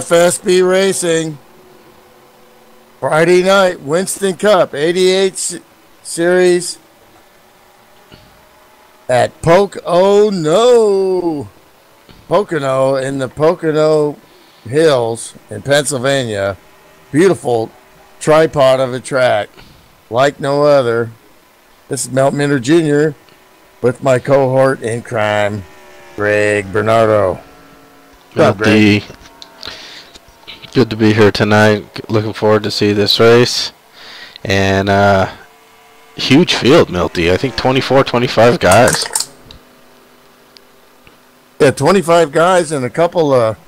FSB Racing. Friday night, Winston Cup, 88 Series at Pocono in the Pocono Hills in Pennsylvania. Beautiful tripod of a track, like no other. This is Melt Minter Jr. with my cohort in crime, Greg Bernardo. What's up, Greg? Good to be here tonight. Looking forward to see this race. And huge field, Milty. I think 24, 25 guys. Yeah, 25 guys and a couple of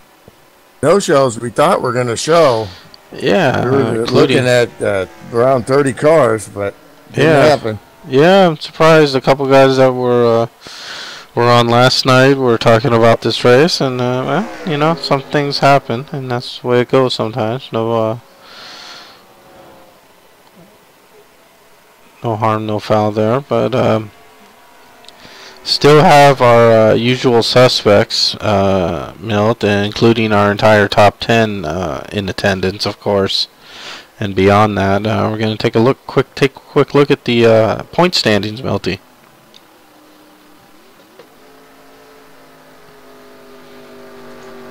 no-shows we thought were going to show. Yeah, we were looking at around 30 cars, but didn't happen. Yeah, I'm surprised. A couple guys that were on last night were talking about this race, and well, you know, some things happen, and that's the way it goes sometimes. No harm, no foul there, but still have our usual suspects, Milt, including our entire top 10 in attendance, of course. And beyond that, we're going to take a quick look at the point standings, Milty.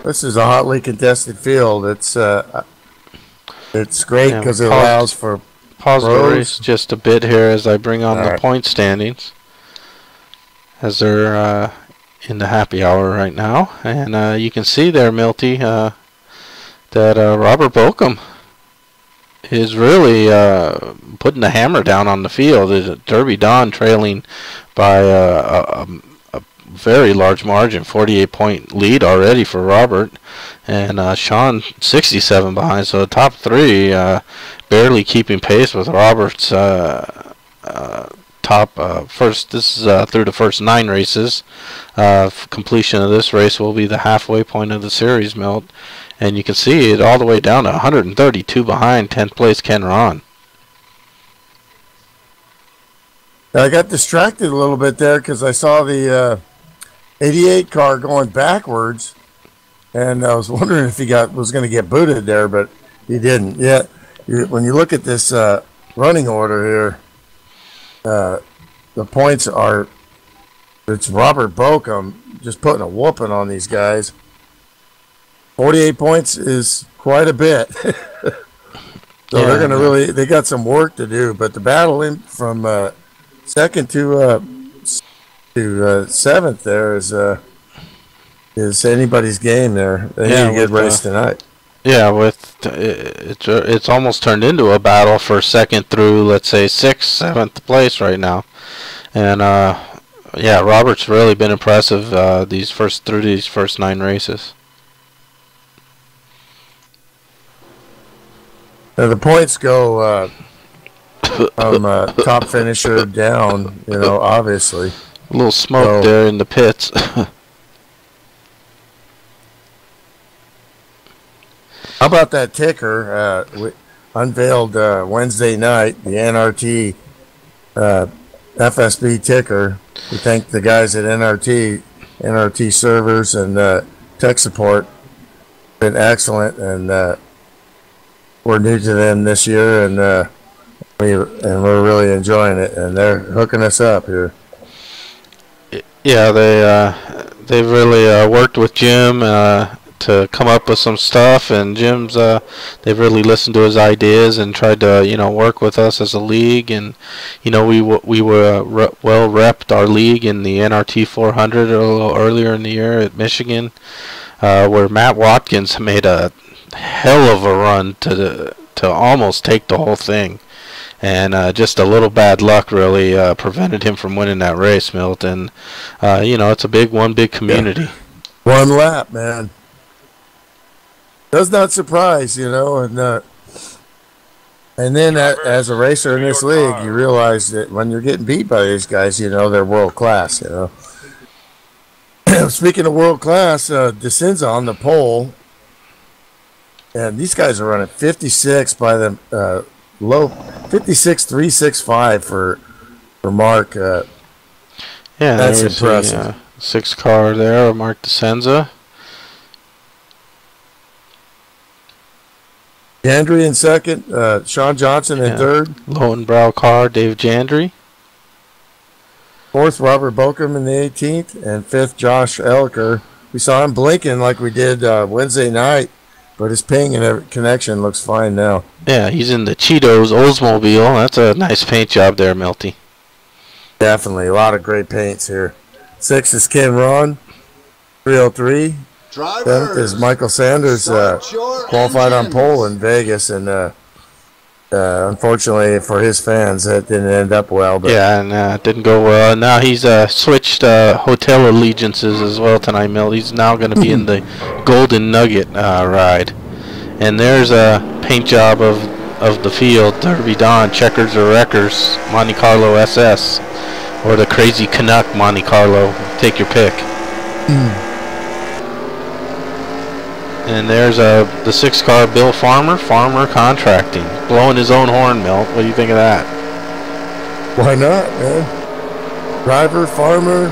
This is a hotly contested field. It's great because it allows for pause the race just a bit here as I bring on the point standings, as they're in the happy hour right now, and you can see there, Milty, that Robert Bokum is really putting the hammer down on the field. Derby Don trailing by a very large margin, 48-point lead already for Robert, and Sean 67 behind. So the top three barely keeping pace with Robert's top first. This is through the first 9 races. Completion of this race will be the halfway point of the series, Milt. And you can see it all the way down to 132 behind 10th place Ken Ron. I got distracted a little bit there because I saw the 88 car going backwards, and I was wondering if he was going to get booted there, but he didn't. Yeah, when you look at this running order here, the points are, it's Robert Bokum just putting a whooping on these guys. 48 points is quite a bit. So yeah, they're going to they got some work to do, but the battle in from second to seventh there is anybody's game there. They need a good race tonight. Yeah, it's almost turned into a battle for second through, let's say, 6th, 7th place right now. And yeah, Robert's really been impressive these first 9 races. Now the points go from top finisher down, you know, obviously. A little smoke there in the pits. How about that ticker? Unveiled Wednesday night, the NRT FSB ticker. We thank the guys at NRT servers and tech support. Been excellent, and we're new to them this year, and we're really enjoying it, and they're hooking us up here. Yeah, they've really worked with Jim to come up with some stuff, and Jim's they've really listened to his ideas and tried to, you know, work with us as a league. And you know, we were well repped our league in the NRT 400 a little earlier in the year at Michigan, where Matt Watkins made a hell of a run to almost take the whole thing, and just a little bad luck really prevented him from winning that race, Milt. And you know, it's a big community. Yeah. One lap, man. Does not surprise, you know, and then as a racer in this league, you realize that when you're getting beat by these guys, you know, they're world class, you know. Speaking of world class, DeCinza on the pole. And these guys are running 56 by the low 56.365 for Mark. Yeah, that's impressive. 6 car there, Mark DeCenza. Jandry in second. Sean Johnson in third. Lowenbrow car, Dave Jandry. Fourth, Robert Bokum in the 18th. And fifth, Josh Elker. We saw him blinking like we did Wednesday night, but his ping and connection looks fine now. Yeah, he's in the Cheetos Oldsmobile. That's a nice paint job there, Milty. Definitely. A lot of great paints here. Sixth is Ken Ron, 303. Seventh is Michael Sanders, qualified on pole in Vegas, and unfortunately for his fans, that didn't end up well. But yeah, and it didn't go well. Now he's switched hotel allegiances as well tonight, Milt. He's now going to be in the Golden Nugget ride. And there's a paint job of the field, Derby Don, Checkers or Wreckers, Monte Carlo SS, or the Crazy Canuck Monte Carlo. Take your pick. And there's the 6 car Bill Farmer Contracting, blowing his own horn, Milt. What do you think of that? Why not, man? Driver, farmer.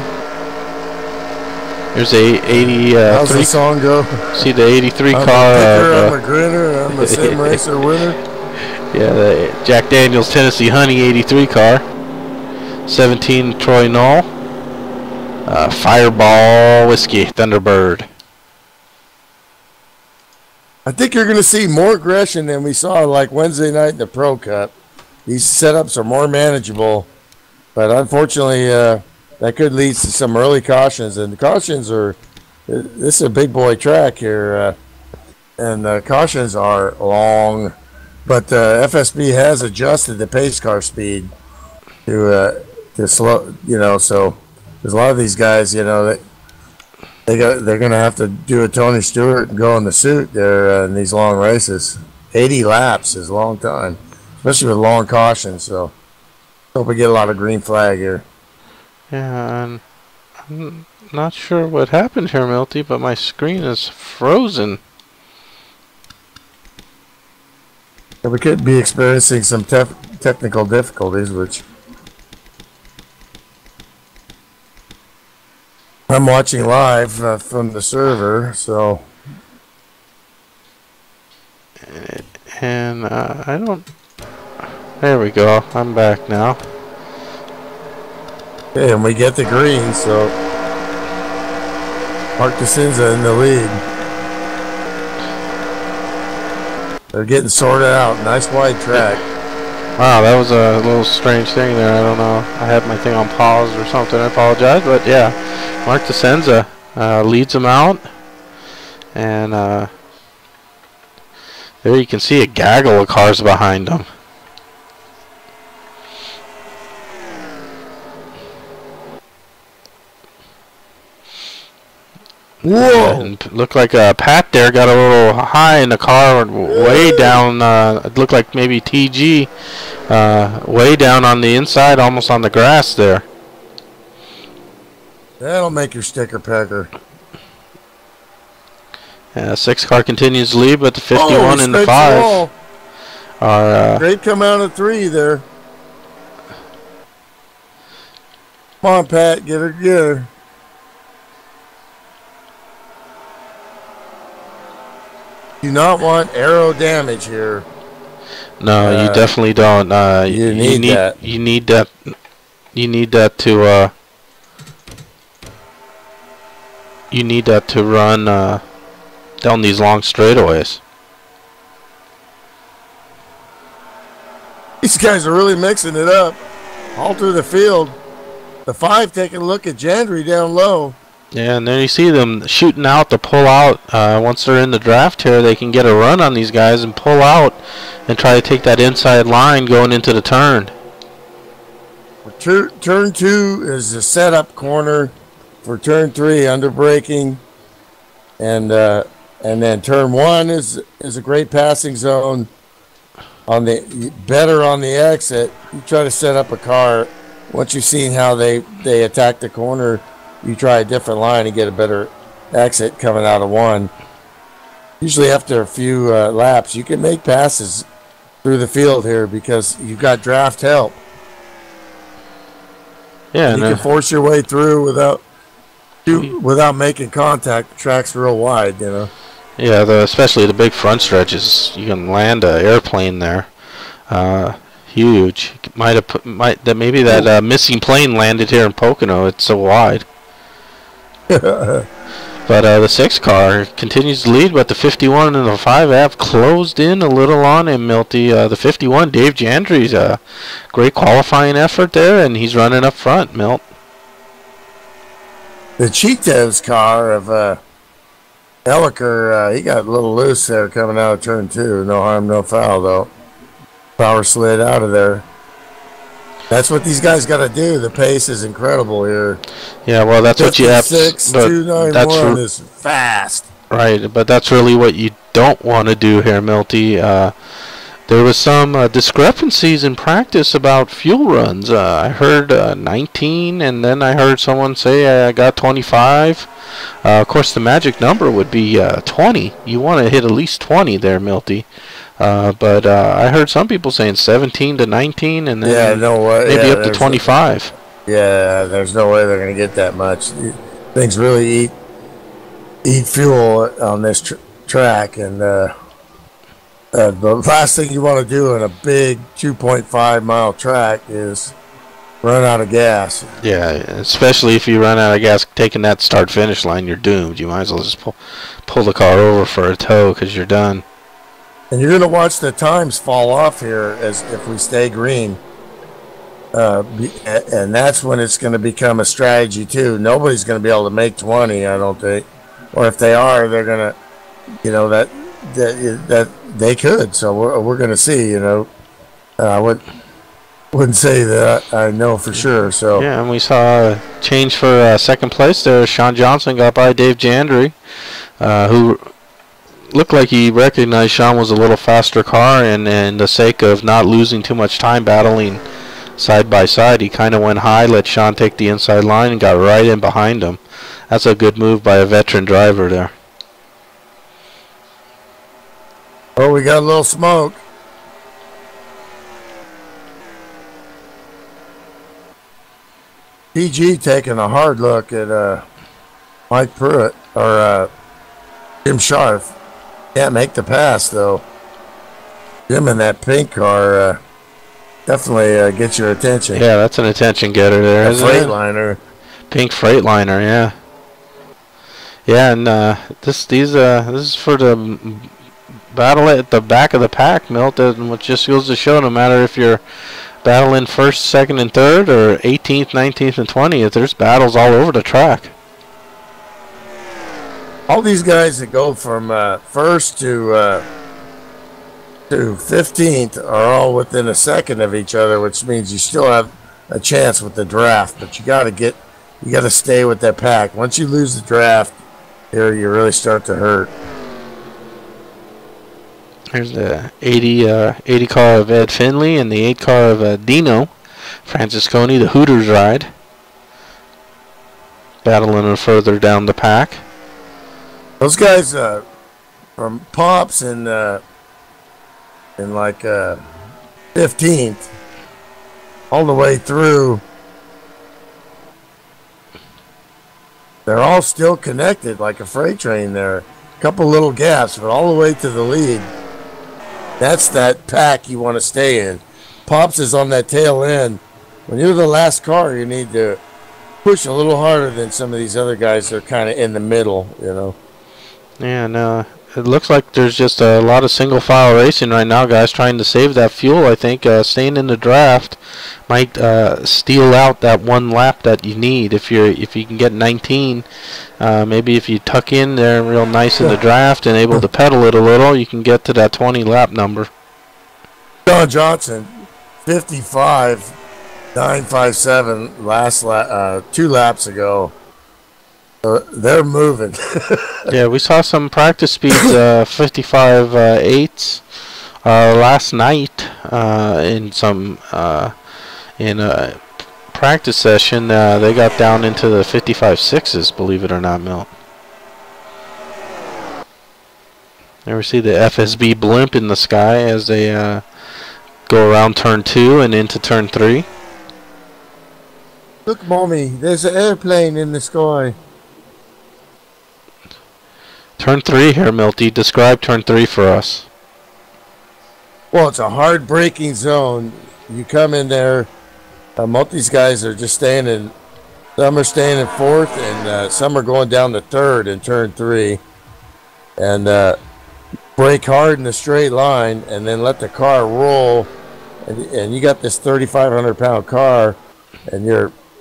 There's a 83. How's the song go? See the 83 I'm car. I'm a grinner. I'm a sim racer winner. Yeah, the Jack Daniels Tennessee Honey 83 car. 17 Troy Knoll. Fireball Whiskey Thunderbird. I think you're going to see more aggression than we saw like Wednesday night in the Pro Cup. These setups are more manageable, but unfortunately, that could lead to some early cautions. And the cautions are, this is a big boy track here, and the cautions are long. But FSB has adjusted the pace car speed to slow, so there's a lot of these guys, that they're going to have to do a Tony Stewart and go in the suit there in these long races. 80 laps is a long time, especially with long cautions. So hope we get a lot of green flag here. Yeah, and I'm not sure what happened here, Milty, but my screen is frozen. Yeah, we could be experiencing some technical difficulties, which I'm watching live from the server, so. And I don't. There we go. I'm back now. Okay, and we get the green, so Mark DeCinza in the lead. They're getting sorted out. Nice wide track. Wow, that was a little strange thing there. I don't know. I had my thing on pause or something. I apologize, but yeah, Mark DeCenza leads them out, and there you can see a gaggle of cars behind them. Whoa! And looked like Pat there got a little high in the car, way down. It looked like maybe TG, way down on the inside, almost on the grass there. That'll make your sticker pecker. 6 car continues to lead, but the 51 and the 5 are. Great come out of 3 there. Come on, Pat, get her together. Do not want aero damage here. No, you definitely don't. You need that. You need that. You need that to. You need that to run down these long straightaways. These guys are really mixing it up. All through the field. The 5 taking a look at Jandry down low. Yeah, and then you see them shooting out to pull out. Once they're in the draft here, they can get a run on these guys and pull out and try to take that inside line going into the turn. Turn 2 is the setup corner for turn 3, under braking, and then turn 1 is a great passing zone. On the exit, you try to set up a car. Once you've seen how they attack the corner, you try a different line and get a better exit coming out of 1. Usually after a few laps, you can make passes through the field here because you've got draft help. Yeah, you can force your way through without making contact. The track's real wide, Yeah, especially the big front stretches. You can land an airplane there. Huge. Maybe that missing plane landed here in Pocono. It's so wide. But the 6 car continues to lead, but the 51 and the 5 have closed in a little on him, Milty. The 51, Dave Jandry's a great qualifying effort there, and he's running up front, Milt. The Cheetos car of Elliker, he got a little loose there coming out of turn 2. No harm, no foul, though. Power slid out of there. That's what these guys got to do. The pace is incredible here. Yeah, well, that's what you have to. 291 is fast. Right, but that's really what you don't want to do here, Milty. There was some discrepancies in practice about fuel runs. I heard 19, and then I heard someone say I got 25. Of course, the magic number would be 20. You want to hit at least 20 there, Milty. But I heard some people saying 17 to 19, and then maybe up to 25. Yeah, there's no way they're going to get that much. Things really eat fuel on this track, and the last thing you want to do in a big 2.5 mile track is run out of gas. Yeah, especially if you run out of gas taking that start finish line, you're doomed. You might as well just pull the car over for a tow because you're done. And you're going to watch the times fall off here as if we stay green. And that's when it's going to become a strategy, too. Nobody's going to be able to make 20, I don't think. Or if they are, they're going to, that they could. So we're going to see, I wouldn't say that I know for sure. So yeah, and we saw a change for second place there. Sean Johnson got by Dave Jandry, who looked like he recognized Sean was a little faster car, and the sake of not losing too much time battling side by side, he kind of went high, let Sean take the inside line, and got right in behind him. That's a good move by a veteran driver there. Oh, we got a little smoke. PG taking a hard look at Mike Pruitt or Jim Scharf. Can't make the pass, though. Jim in that pink car definitely gets your attention. Yeah, that's an attention getter there, isn't it? Freightliner. Pink Freightliner, yeah. Yeah, and this is for the battle at the back of the pack, Milt, which just goes to show no matter if you're battling first, second, and third, or 18th, 19th, and 20th, there's battles all over the track. All these guys that go from first to 15th are all within a second of each other, which means you still have a chance with the draft. But you got to stay with that pack. Once you lose the draft, here you really start to hurt. Here's the 80 car of Ed Finley and the 8 car of Dino Francisconi, the Hooters ride, battling further down the pack. Those guys from Pops in like 15th all the way through, they're all still connected like a freight train there. A couple little gaps, but all the way to the lead. That's that pack you want to stay in. Pops is on that tail end. When you're the last car, you need to push a little harder than some of these other guys that are kind of in the middle, Yeah, no, it looks like there's just a lot of single file racing right now, guys, trying to save that fuel. I think staying in the draft might steal out that one lap that you need. If you can get 19, maybe if you tuck in there real nice in the draft and able to pedal it a little, you can get to that 20 lap number. John Johnson, 55.957 last 2 laps ago. They're moving. Yeah, we saw some practice speeds, 55.8s last night in some in a practice session. They got down into the 55.6s, believe it or not, Milt. There we see the FSB blimp in the sky as they go around turn 2 and into turn 3. Look, Mommy, there's an airplane in the sky. Turn 3 here, Milty. Describe turn 3 for us. Well, it's a hard braking zone. You come in there. Most of these guys are just staying in. Some are staying in fourth, and some are going down to third in turn 3. And brake hard in a straight line, and then let the car roll. And you got this 3,500-pound car, and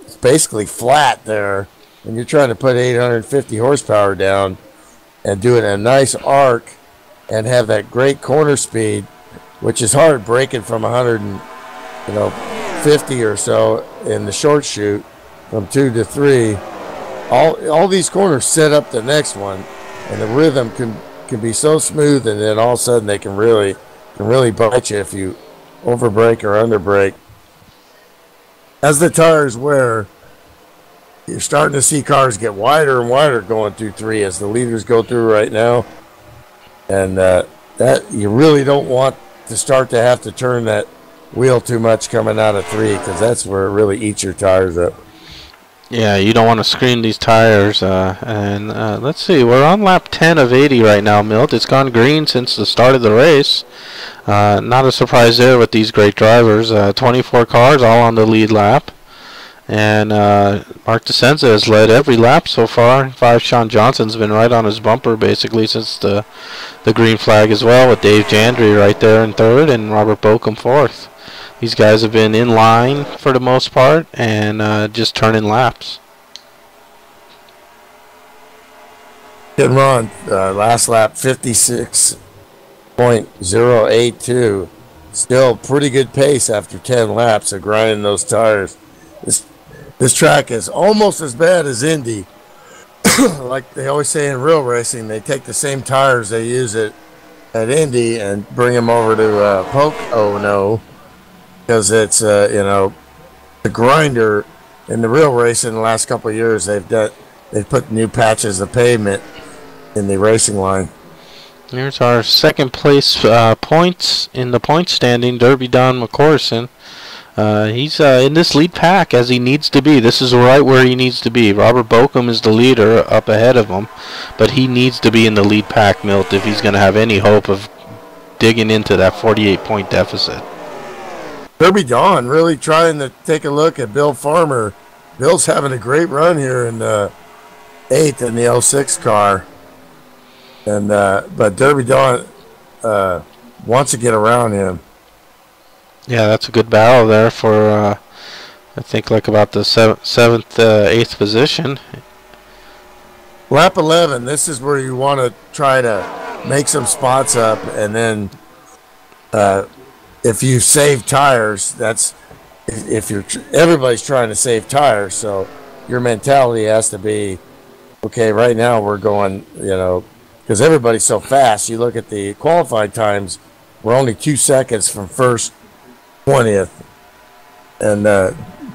it's basically flat there, and you're trying to put 850 horsepower down, and do it in a nice arc, and have that great corner speed, which is hard braking from 150 or so in the short shoot from 2 to 3. All these corners set up the next one, and the rhythm can be so smooth, and then all of a sudden they can really bite you if you overbrake or underbrake. As the tires wear, you're starting to see cars get wider and wider going through 3 as the leaders go through right now, and that you really don't want to start to have to turn that wheel too much coming out of 3, because that's where it really eats your tires up. Yeah, you don't want to screen these tires. And let's see, we're on lap 10 of 80 right now, Milt. It's gone green since the start of the race. Not a surprise there with these great drivers. 24 cars all on the lead lap. And Mark DeCenza has led every lap so far. 5, Sean Johnson's been right on his bumper basically since the green flag as well, with Dave Jandry right there in third and Robert Bokum fourth. These guys have been in line for the most part and just turning laps. Ken Ron, last lap 56.082. Still pretty good pace after 10 laps of grinding those tires. This track is almost as bad as Indy. Like they always say in real racing, they take the same tires they use at Indy and bring them over to Pocono, because it's the grinder in the real race in the last couple of years. They've put new patches of pavement in the racing line. Here's our second place points in the point standing. Derby Don McCorson. He's in this lead pack as he needs to be. This is right where he needs to be. Robert Bokum is the leader up ahead of him, but he needs to be in the lead pack, Milt, if he's going to have any hope of digging into that 48-point deficit. Derby Don really trying to take a look at Bill Farmer. Bill's having a great run here in 8th in the 06 car, and but Derby Don wants to get around him. Yeah, that's a good battle there for, I think, like about the 7th, 8th position. Lap 11, this is where you want to try to make some spots up, and then if you save tires, that's everybody's trying to save tires, so your mentality has to be, okay, right now we're going, because everybody's so fast. You look at the qualifying times, we're only 2 seconds from first 20th, and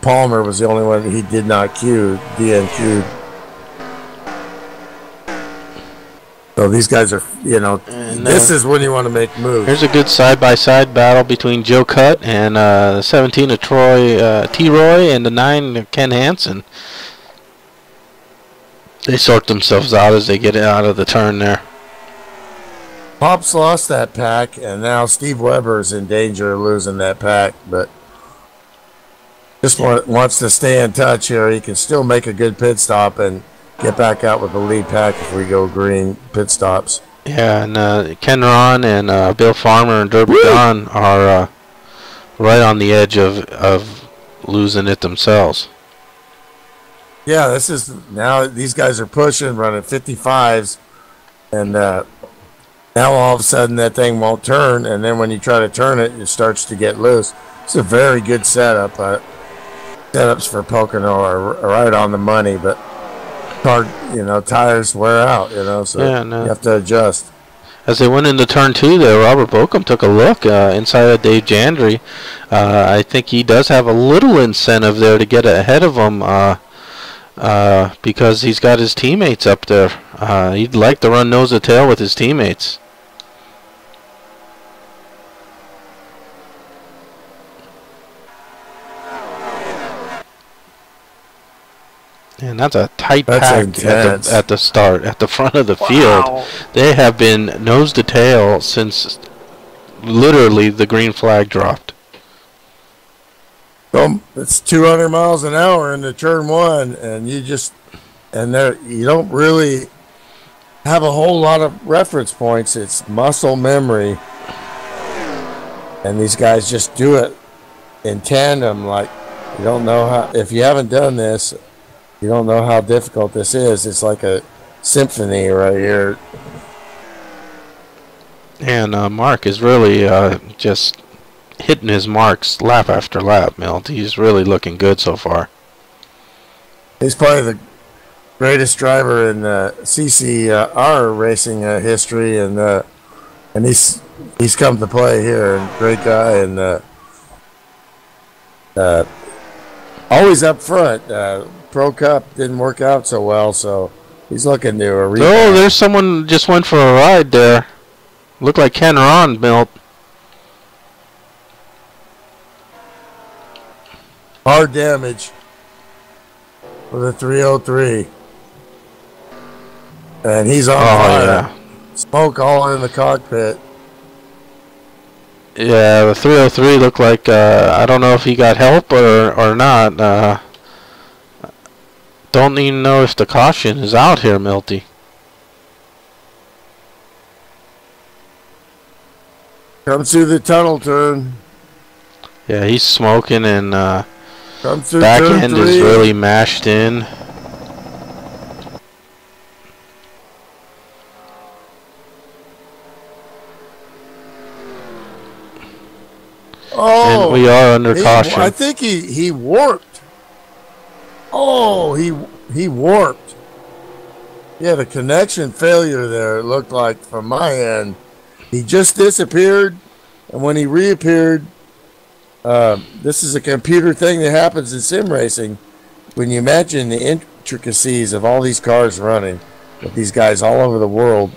Palmer was the only one he did not DNQ'd. So these guys are, this is when you want to make moves. Here's a good side-by-side battle between Joe Cutt and 17 of Troy T-Roy and the 9 of Ken Hansen. They sort themselves out as they get out of the turn there. Pops lost that pack, and now Steve Weber is in danger of losing that pack, but just wants to stay in touch here. He can still make a good pit stop and get back out with the lead pack if we go green pit stops. Yeah, and Ken Ron and Bill Farmer and Derby Don are right on the edge of losing it themselves. Yeah, this is now these guys are pushing, running 55s, and now all of a sudden that thing won't turn, and then when you try to turn it, it starts to get loose. It's a very good setup. Setups for Pocono are right on the money, but hard, tires wear out, so yeah, you have to adjust. As they went into turn 2 there, Robert Bokum took a look inside of Dave Jandry. I think he does have a little incentive there to get ahead of him because he's got his teammates up there. He'd like to run nose to tail with his teammates. And that's a tight That's pack intense. at the start, at the front of the field. They have been nose to tail since literally the green flag dropped. It's 200 miles an hour into turn one, and you don't really have a whole lot of reference points. It's muscle memory, and these guys just do it in tandem. Like, you don't know how, if you haven't done this, you don't know how difficult this is. It's like a symphony right here. And Mark is really just hitting his marks lap after lap, Milt. He's really looking good so far. He's probably the greatest driver in CCR racing history, and he's come to play here. And great guy, and always up front. Pro Cup didn't work out so well, so he's looking to a rebound. Oh, there's someone just went for a ride there. Looked like Ken Ron, Milt. Hard damage for the 303. And he's on fire. Yeah. Smoke all in the cockpit. Yeah, the 303 looked like, I don't know if he got help or not. Don't even know if the caution is out here, Milty. Comes through the tunnel turn. Yeah, he's smoking, and comes through back turn end 3. is really mashed in. Oh, and we are under caution. I think he warped. Oh, he warped. Yeah, the connection failure there, it looked like from my end. He just disappeared, and when he reappeared, this is a computer thing that happens in sim racing. When you imagine the intricacies of all these cars running, with these guys all over the world,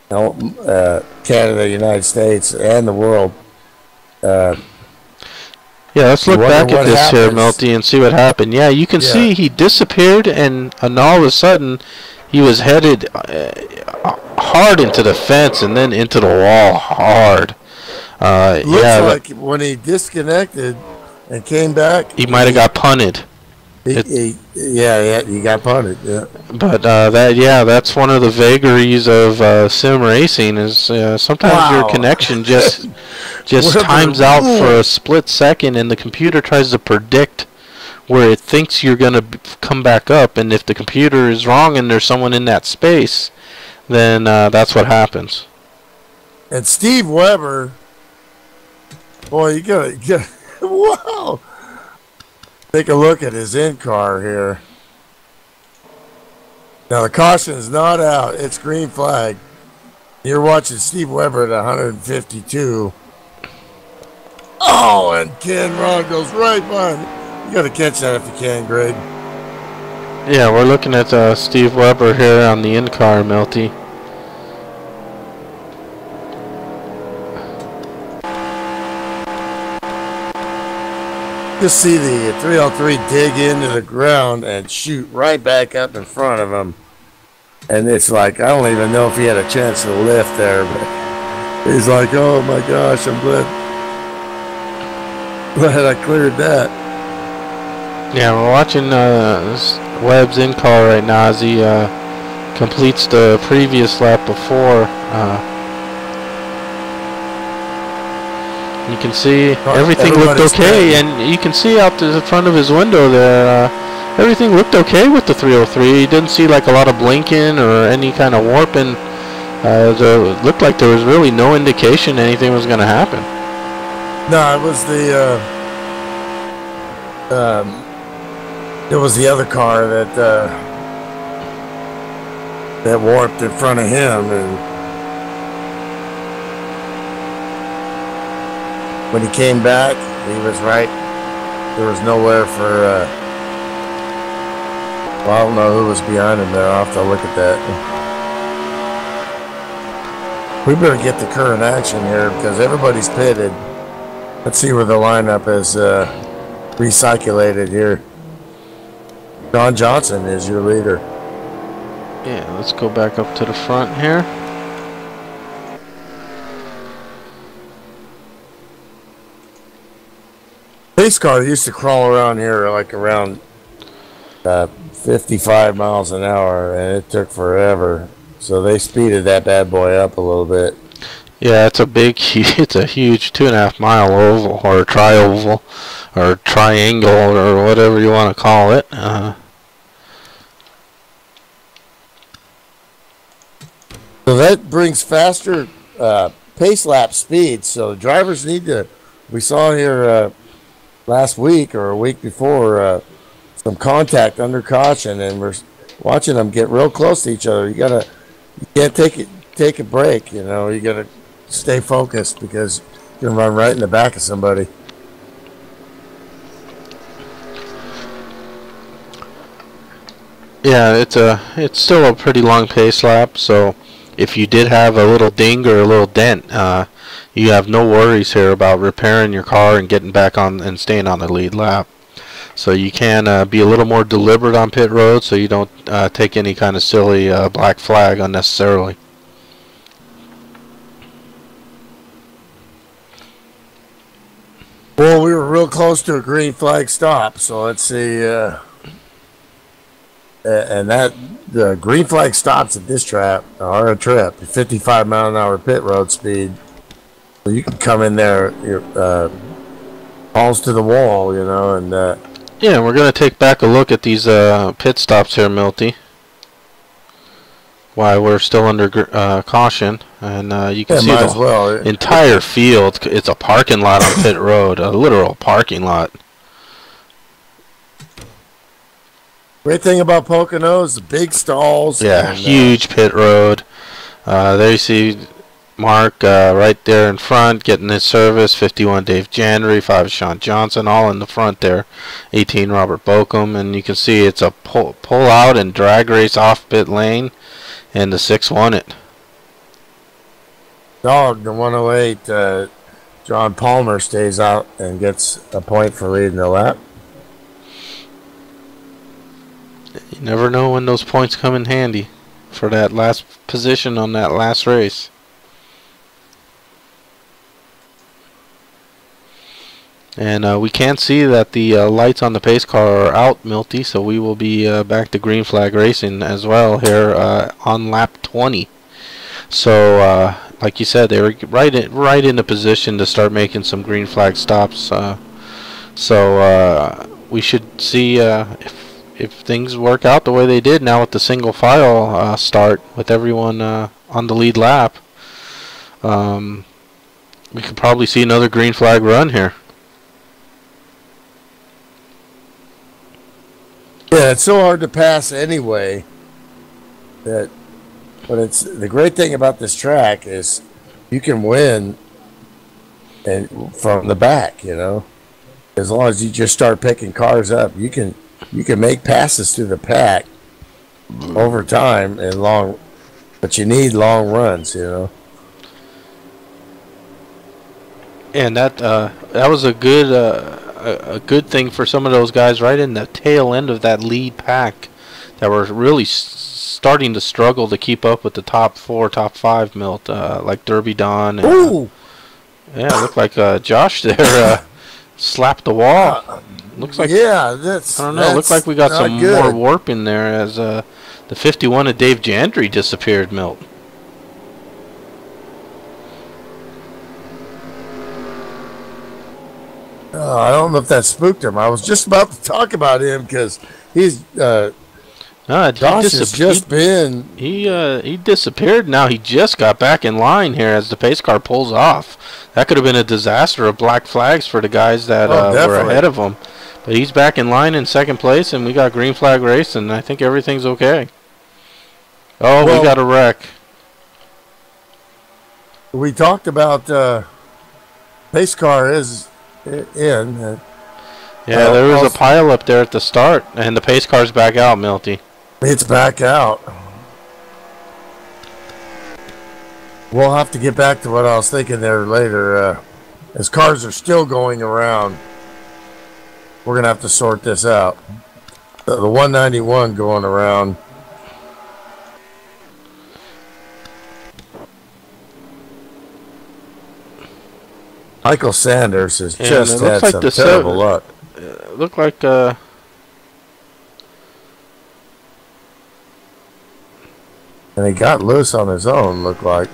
Canada, United States, and the world. Yeah, let's look back at this here, Milty, and see what happened. Yeah, you can see he disappeared, and all of a sudden, he was headed hard into the fence and then into the wall hard. Looks like when he disconnected and came back, he might have got punted. He got punted. Yeah. But that's one of the vagaries of sim racing is sometimes your connection just times out for a split second, and the computer tries to predict where it thinks you're going to come back up, and if the computer is wrong and there's someone in that space, then that's what happens. And Steve Weber, boy, you gotta get wow. Take a look at his in-car here. Now the caution is not out; it's green flag. You're watching Steve Weber at 152. Oh, and Ken Ron goes right by him. You got to catch that if you can, Greg. Yeah, we're looking at Steve Weber here on the in-car, Milty. Just see the 303 dig into the ground and shoot right back up in front of him. And it's like, I don't even know if he had a chance to lift there, but he's like, oh my gosh, I'm glad I cleared that. Yeah, we're watching Webb's in-car right now as he completes the previous lap before. You can see everything looked okay, and you can see out the front of his window there, everything looked okay with the 303. You didn't see like a lot of blinking or any kind of warping. It looked like there was really no indication anything was going to happen. No, it was the other car that warped in front of him, and when he came back, he was right. There was nowhere for. Well, I don't know who was behind him there. I'll have to look at that. We better get the current action here because everybody's pitted. Let's see where the lineup is recirculated here. John Johnson is your leader. Yeah, let's go back up to the front here. Pace car used to crawl around here like around 55 miles an hour, and it took forever. So they speeded that bad boy up a little bit. Yeah, it's a it's a huge 2.5 mile oval, or tri-oval, or triangle, or whatever you want to call it. So that brings faster pace lap speed. So drivers need to. We saw here last week or a week before some contact under caution, and we're watching them get real close to each other. You can't take a break. You know, you gotta stay focused because you're gonna run right in the back of somebody. Yeah, it's still a pretty long pace lap. So if you did have a little ding or a little dent, you have no worries here about repairing your car and getting back on and staying on the lead lap. So you can be a little more deliberate on pit road, so you don't take any kind of silly black flag unnecessarily. Well, we were real close to a green flag stop, so let's see. And that the green flag stops at this trip, 55 mile an hour pit road speed. So you can come in there, balls to the wall, you know, and yeah, we're gonna take back a look at these pit stops here, Milty. Why we're still under caution, and you can see the entire field. It's a parking lot on pit road, a literal parking lot. Great thing about Pocono is the big stalls. Yeah, and, huge pit road. There you see Mark right there in front getting his service. 51 Dave January, 5 Sean Johnson, all in the front there. 18 Robert Bokum, and you can see it's a pull out and drag race off pit lane, and the 6 won it. Dog, the 108, John Palmer stays out and gets a point for leading the lap. You never know when those points come in handy for that last position on that last race. And we can see that the lights on the pace car are out, Milty, so we will be back to green flag racing as well here on lap 20. So, like you said, they were right in a position to start making some green flag stops. So we should see if things work out the way they did now with the single file start with everyone on the lead lap. We could probably see another green flag run here. Yeah, it's so hard to pass anyway. But it's the great thing about this track is you can win and from the back, you know. As long as you just start picking cars up, you can make passes through the pack over time and long, but you need long runs, you know. And that was a good thing for some of those guys right in the tail end of that lead pack that were really starting to struggle to keep up with the top 4, top 5 Milt, like Derby Don. And, ooh! Yeah, it looked like Josh there slapped the wall. Looks like, yeah, that's. I don't know. It looked like we got some more warp in there as the 51 of Dave Jandry disappeared, Milt. I don't know if that spooked him. I was just about to talk about him because he's. Josh has just been. He disappeared. Now he just got back in line here as the pace car pulls off. That could have been a disaster of black flags for the guys that were ahead of him. But he's back in line in second place, and we got green flag race, and I think everything's okay. Oh, well, we got a wreck. We talked about pace car is in. Yeah, there was a pile up there at the start, and the pace car's back out, Milty. It's back out. We'll have to get back to what I was thinking there later. As cars are still going around, we're going to have to sort this out. the 191 going around. Michael Sanders has just had some terrible luck. Looked like and he got loose on his own, looked like.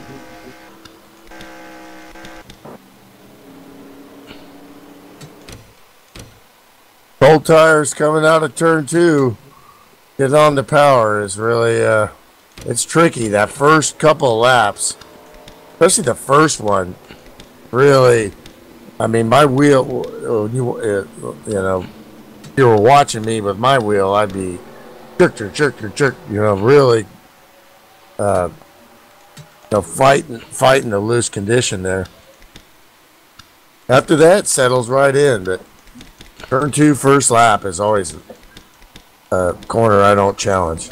Cold tires coming out of turn 2. Getting on the power is really, it's tricky. That first couple of laps, especially the first one, really, I mean, my wheel, you know, if you were watching me with my wheel, I'd be jerk, you know, really, you know, fighting the loose condition there. After that, settles right in, but turn 2 first lap is always a corner I don't challenge.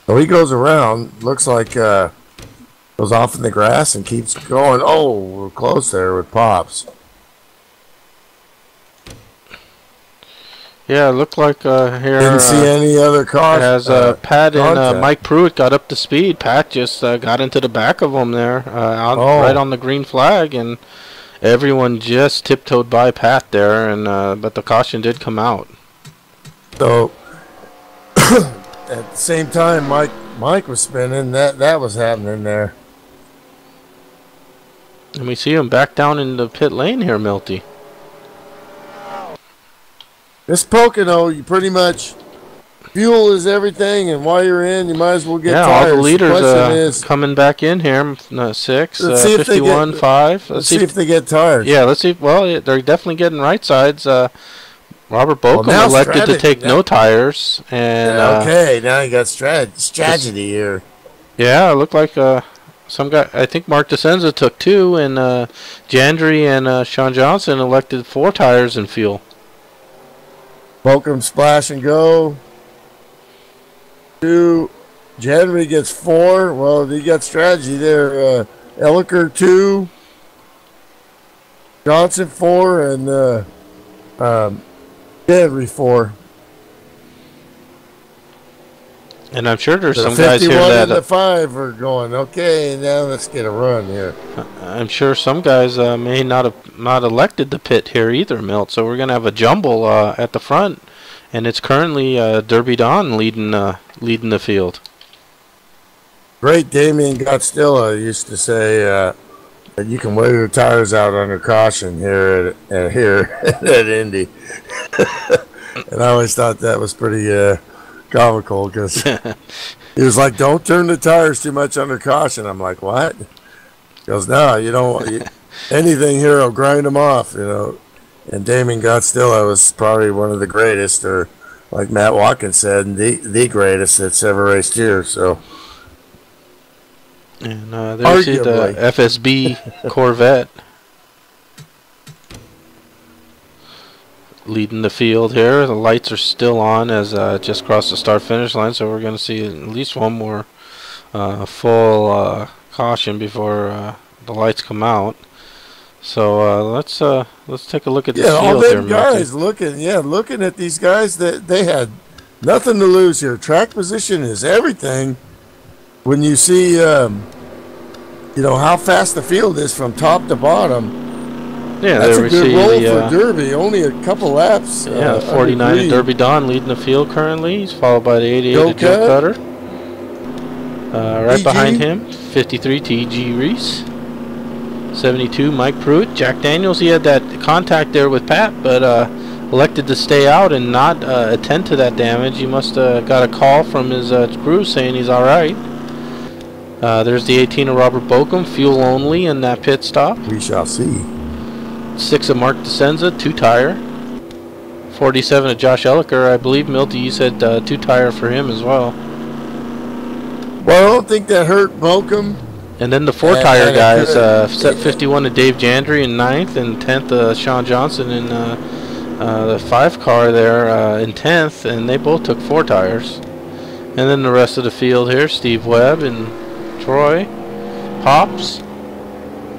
So he goes around, looks like goes off in the grass and keeps going. Oh, we're close there with Pops. Yeah, it looked like here. Didn't see any other cars. As Pat and Mike Pruitt got up to speed, Pat just got into the back of them there, right on the green flag, and everyone just tiptoed by Pat there, and but the caution did come out. So at the same time, Mike was spinning. That was happening there. And we see him back down in the pit lane here, Milty. This Pocono, you pretty much, fuel is everything, and while you're in, you might as well get tires. All the leaders coming back in here. 6, 51, 5. Let's see if they get tires. Yeah, let's see. Well, they're definitely getting right sides. Robert Bokum elected to take no tires. And okay, now you got strategy here. Yeah, it looked like some guy, I think Mark DeSenza took 2, and Jandry and Sean Johnson elected 4 tires and fuel. Bokum splash and go. 2. Jandry gets 4. Well, he got strategy there. Elliker 2. Johnson 4, and Jandry 4. And I'm sure there's some guys here that and the 5 are going, okay, now let's get a run here. I'm sure some guys may not have elected the pit here either, Milt. So we're going to have a jumble at the front, and it's currently Derby Don leading the field. Great Damien Gottstilla used to say that you can wear your tires out under caution here at Indy. And I always thought that was pretty comical, because he was like, don't turn the tires too much under caution. I'm like, what? He goes, no, you don't. Anything here will grind them off, you know. And Damien Gottstilla was probably one of the greatest, or like Matt Watkins said, the greatest that's ever raced here. So, and there you see the FSB Corvette leading the field here. The lights are still on as just crossed the start-finish line, so we're going to see at least one more full caution before the lights come out. So let's take a look at the field all them here, guys looking at these guys, that they had nothing to lose here. Track position is everything. When you see, you know how fast the field is from top to bottom. Yeah, that's a good roll for Derby. Only a couple laps. 49 and Derby Don leading the field currently. He's followed by the 88 of Joe Cutter. Right behind him, 53 T.G. Reese. 72 Mike Pruitt. Jack Daniels, he had that contact there with Pat, but elected to stay out and not attend to that damage. He must have got a call from his crew saying he's all right. There's the 18 of Robert Bokum, fuel only in that pit stop. We shall see. 6 of Mark DeSenza, 2 tire. 47 of Josh Elliker. I believe, Milty, you said 2 tire for him as well. Well, I don't think that hurt Bokum. And then the 4 tire guys, set 51 to Dave Jandry in 9th, and 10th Sean Johnson in the 5 car there in 10th, and they both took 4 tires. And then the rest of the field here, Steve Webb and Troy, Pops.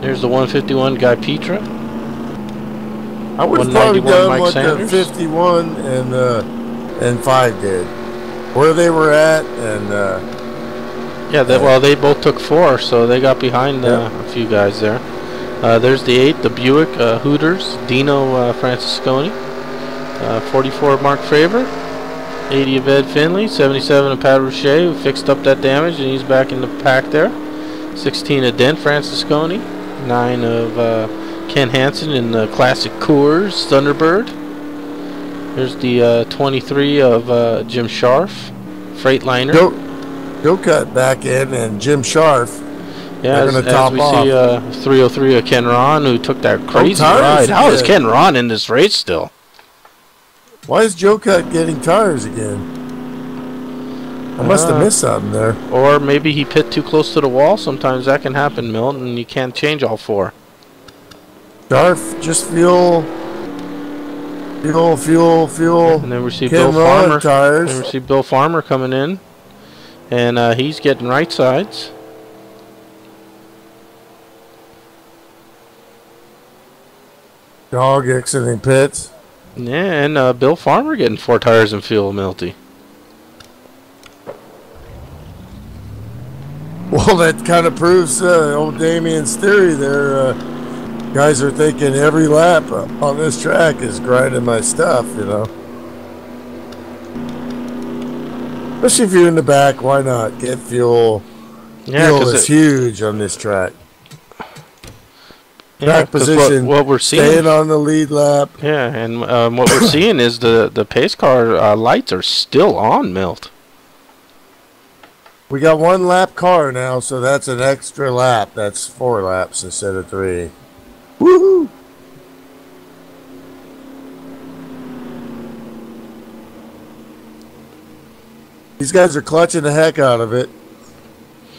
There's the 151 Guy Petra. I would have probably 191 done Mike what Sanders. the 51 and 5 did, where they were at, and yeah, well, they both took 4, so they got behind yep. a few guys there. There's the 8, the Buick Hooters, Dino Francesconi. 44 Mark Faber, 80 of Ed Finley, 77 of Pat Rouchet, who fixed up that damage, and he's back in the pack there. 16 of Dent Francesconi, 9 of Ken Hansen in the classic Coors Thunderbird. There's the 23 of Jim Scharf, Freightliner. Go cut back in, and Jim Scharf. Yeah, as we see 303 of Ken Ron, who took that crazy ride. How is Ken Ron in this race still? Why is Joe Cut getting tires again? I must have missed something there. Or maybe he pit too close to the wall. Sometimes that can happen, Milton, and you can't change all 4. Scharf, just fuel. And then we see Bill Farmer. Tires. Then we see Bill Farmer coming in, and he's getting right sides. Dog exiting pits. Yeah, and Bill Farmer getting 4 tires and fuel, Milty. Well, that kind of proves old Damien's theory there. Guys are thinking every lap on this track is grinding my stuff, you know. Especially if you're in the back, why not get fuel? Yeah, fuel is huge on this track. Yeah, track position, what we're seeing, staying on the lead lap. Yeah, and what we're seeing is the pace car lights are still on, Milt. We got 1 lap car now, so that's an extra lap. That's 4 laps instead of 3. Woohoo! These guys are clutching the heck out of it.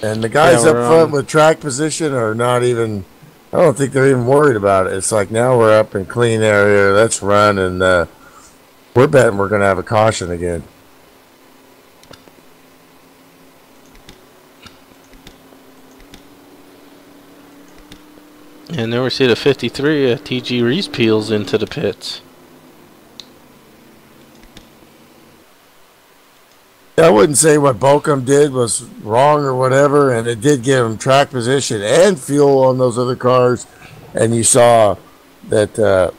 And the guys up front with track position are not even, I don't think they're even worried about it. It's like, now we're up in clean area. Let's run, and we're betting we're going to have a caution again. And then we see the 53, T.G. Reese peels into the pits. I wouldn't say what Bochum did was wrong or whatever, and it did give him track position and fuel on those other cars. And you saw that that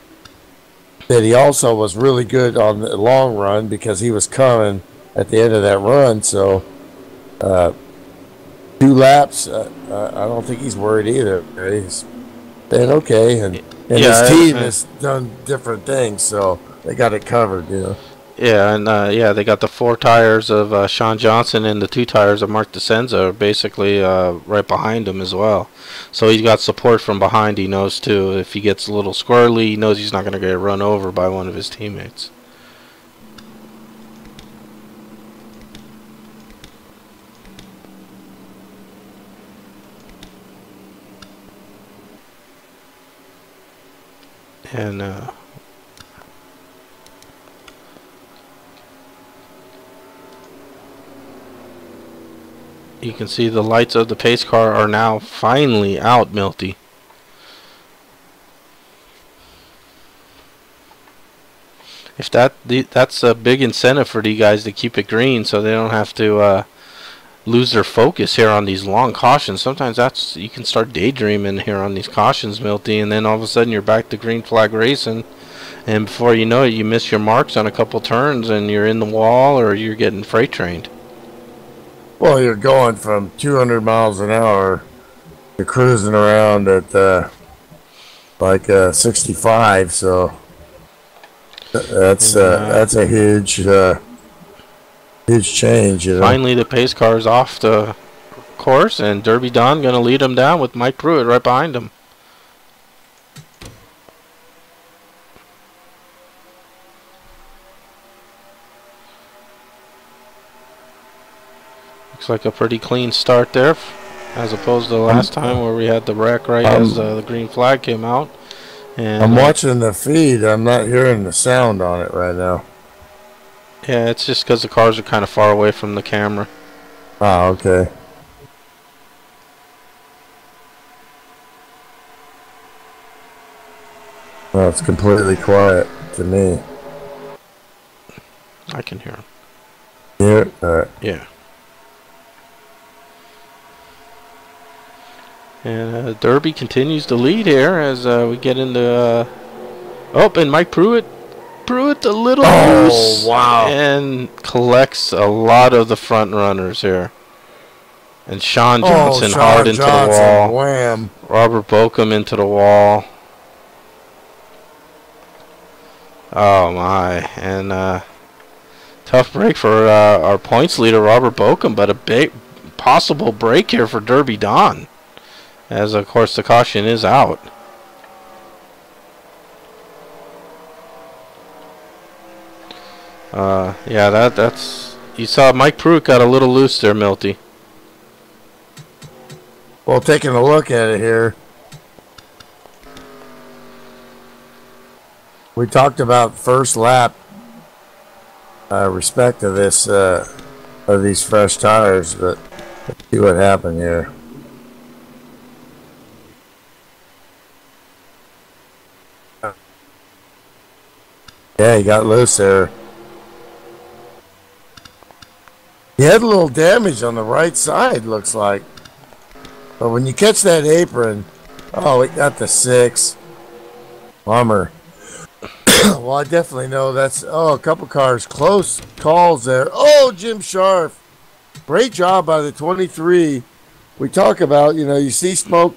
he also was really good on the long run because he was coming at the end of that run. So 2 laps, I don't think he's worried either. He's been okay, and his team has done different things, so they got it covered, you know. Yeah, and they got the 4 tires of Sean Johnson and the 2 tires of Mark DeCenza basically right behind him as well. So he's got support from behind, he knows too. If he gets a little squirrely, he knows he's not going to get run over by one of his teammates. And you can see the lights of the pace car are now finally out, Milty. If that's a big incentive for these guys to keep it green, so they don't have to lose their focus here on these long cautions. Sometimes you can start daydreaming here on these cautions, Milty, and then all of a sudden you're back to green flag racing, and before you know it, you miss your marks on a couple turns, and you're in the wall or you're getting freight trained. Well, you're going from 200 miles an hour, you're cruising around at like 65, so that's a huge change. You know? Finally, the pace car is off the course, and Derby Don going to lead him down with Mike Pruitt right behind him. Looks like a pretty clean start there, as opposed to the last time where we had the wreck right as the green flag came out. And I'm watching the feed. I'm not hearing the sound on it right now. Yeah, it's just because the cars are kind of far away from the camera. Ah, okay. Well, it's completely quiet to me. I can hear him. Yeah. All right. Yeah. And Derby continues to lead here as we get into. Oh, and Mike Pruitt a little loose. Wow. And collects a lot of the front runners here. And Sean Johnson hard into the wall. Wham. Robert Bokum into the wall. Oh my. And tough break for our points leader, Robert Bokum, but a big possible break here for Derby Don. As, of course, the caution is out. Yeah, that's... You saw Mike Pruitt got a little loose there, Milty. Well, taking a look at it here, we talked about first lap respect to this of these fresh tires, but let's see what happened here. Yeah, he got loose there. He had a little damage on the right side, looks like. But when you catch that apron, oh, he got the 6. Bummer. Well, I definitely know that's, a couple cars. Close calls there. Oh, Jim Sharf. Great job by the 23. We talk about, you see smoke,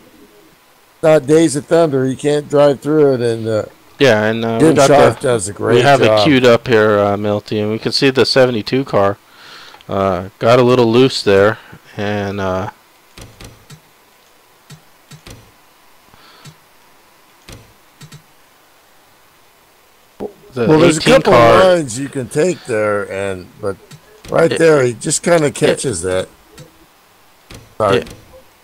not Days of Thunder. You can't drive through it. And yeah, and Jim Sharf does a great job. We have it queued up here, Milty, and we can see the 72 car got a little loose there. And there's a couple of lines you can take there, but right there, he just kind of catches that. Sorry.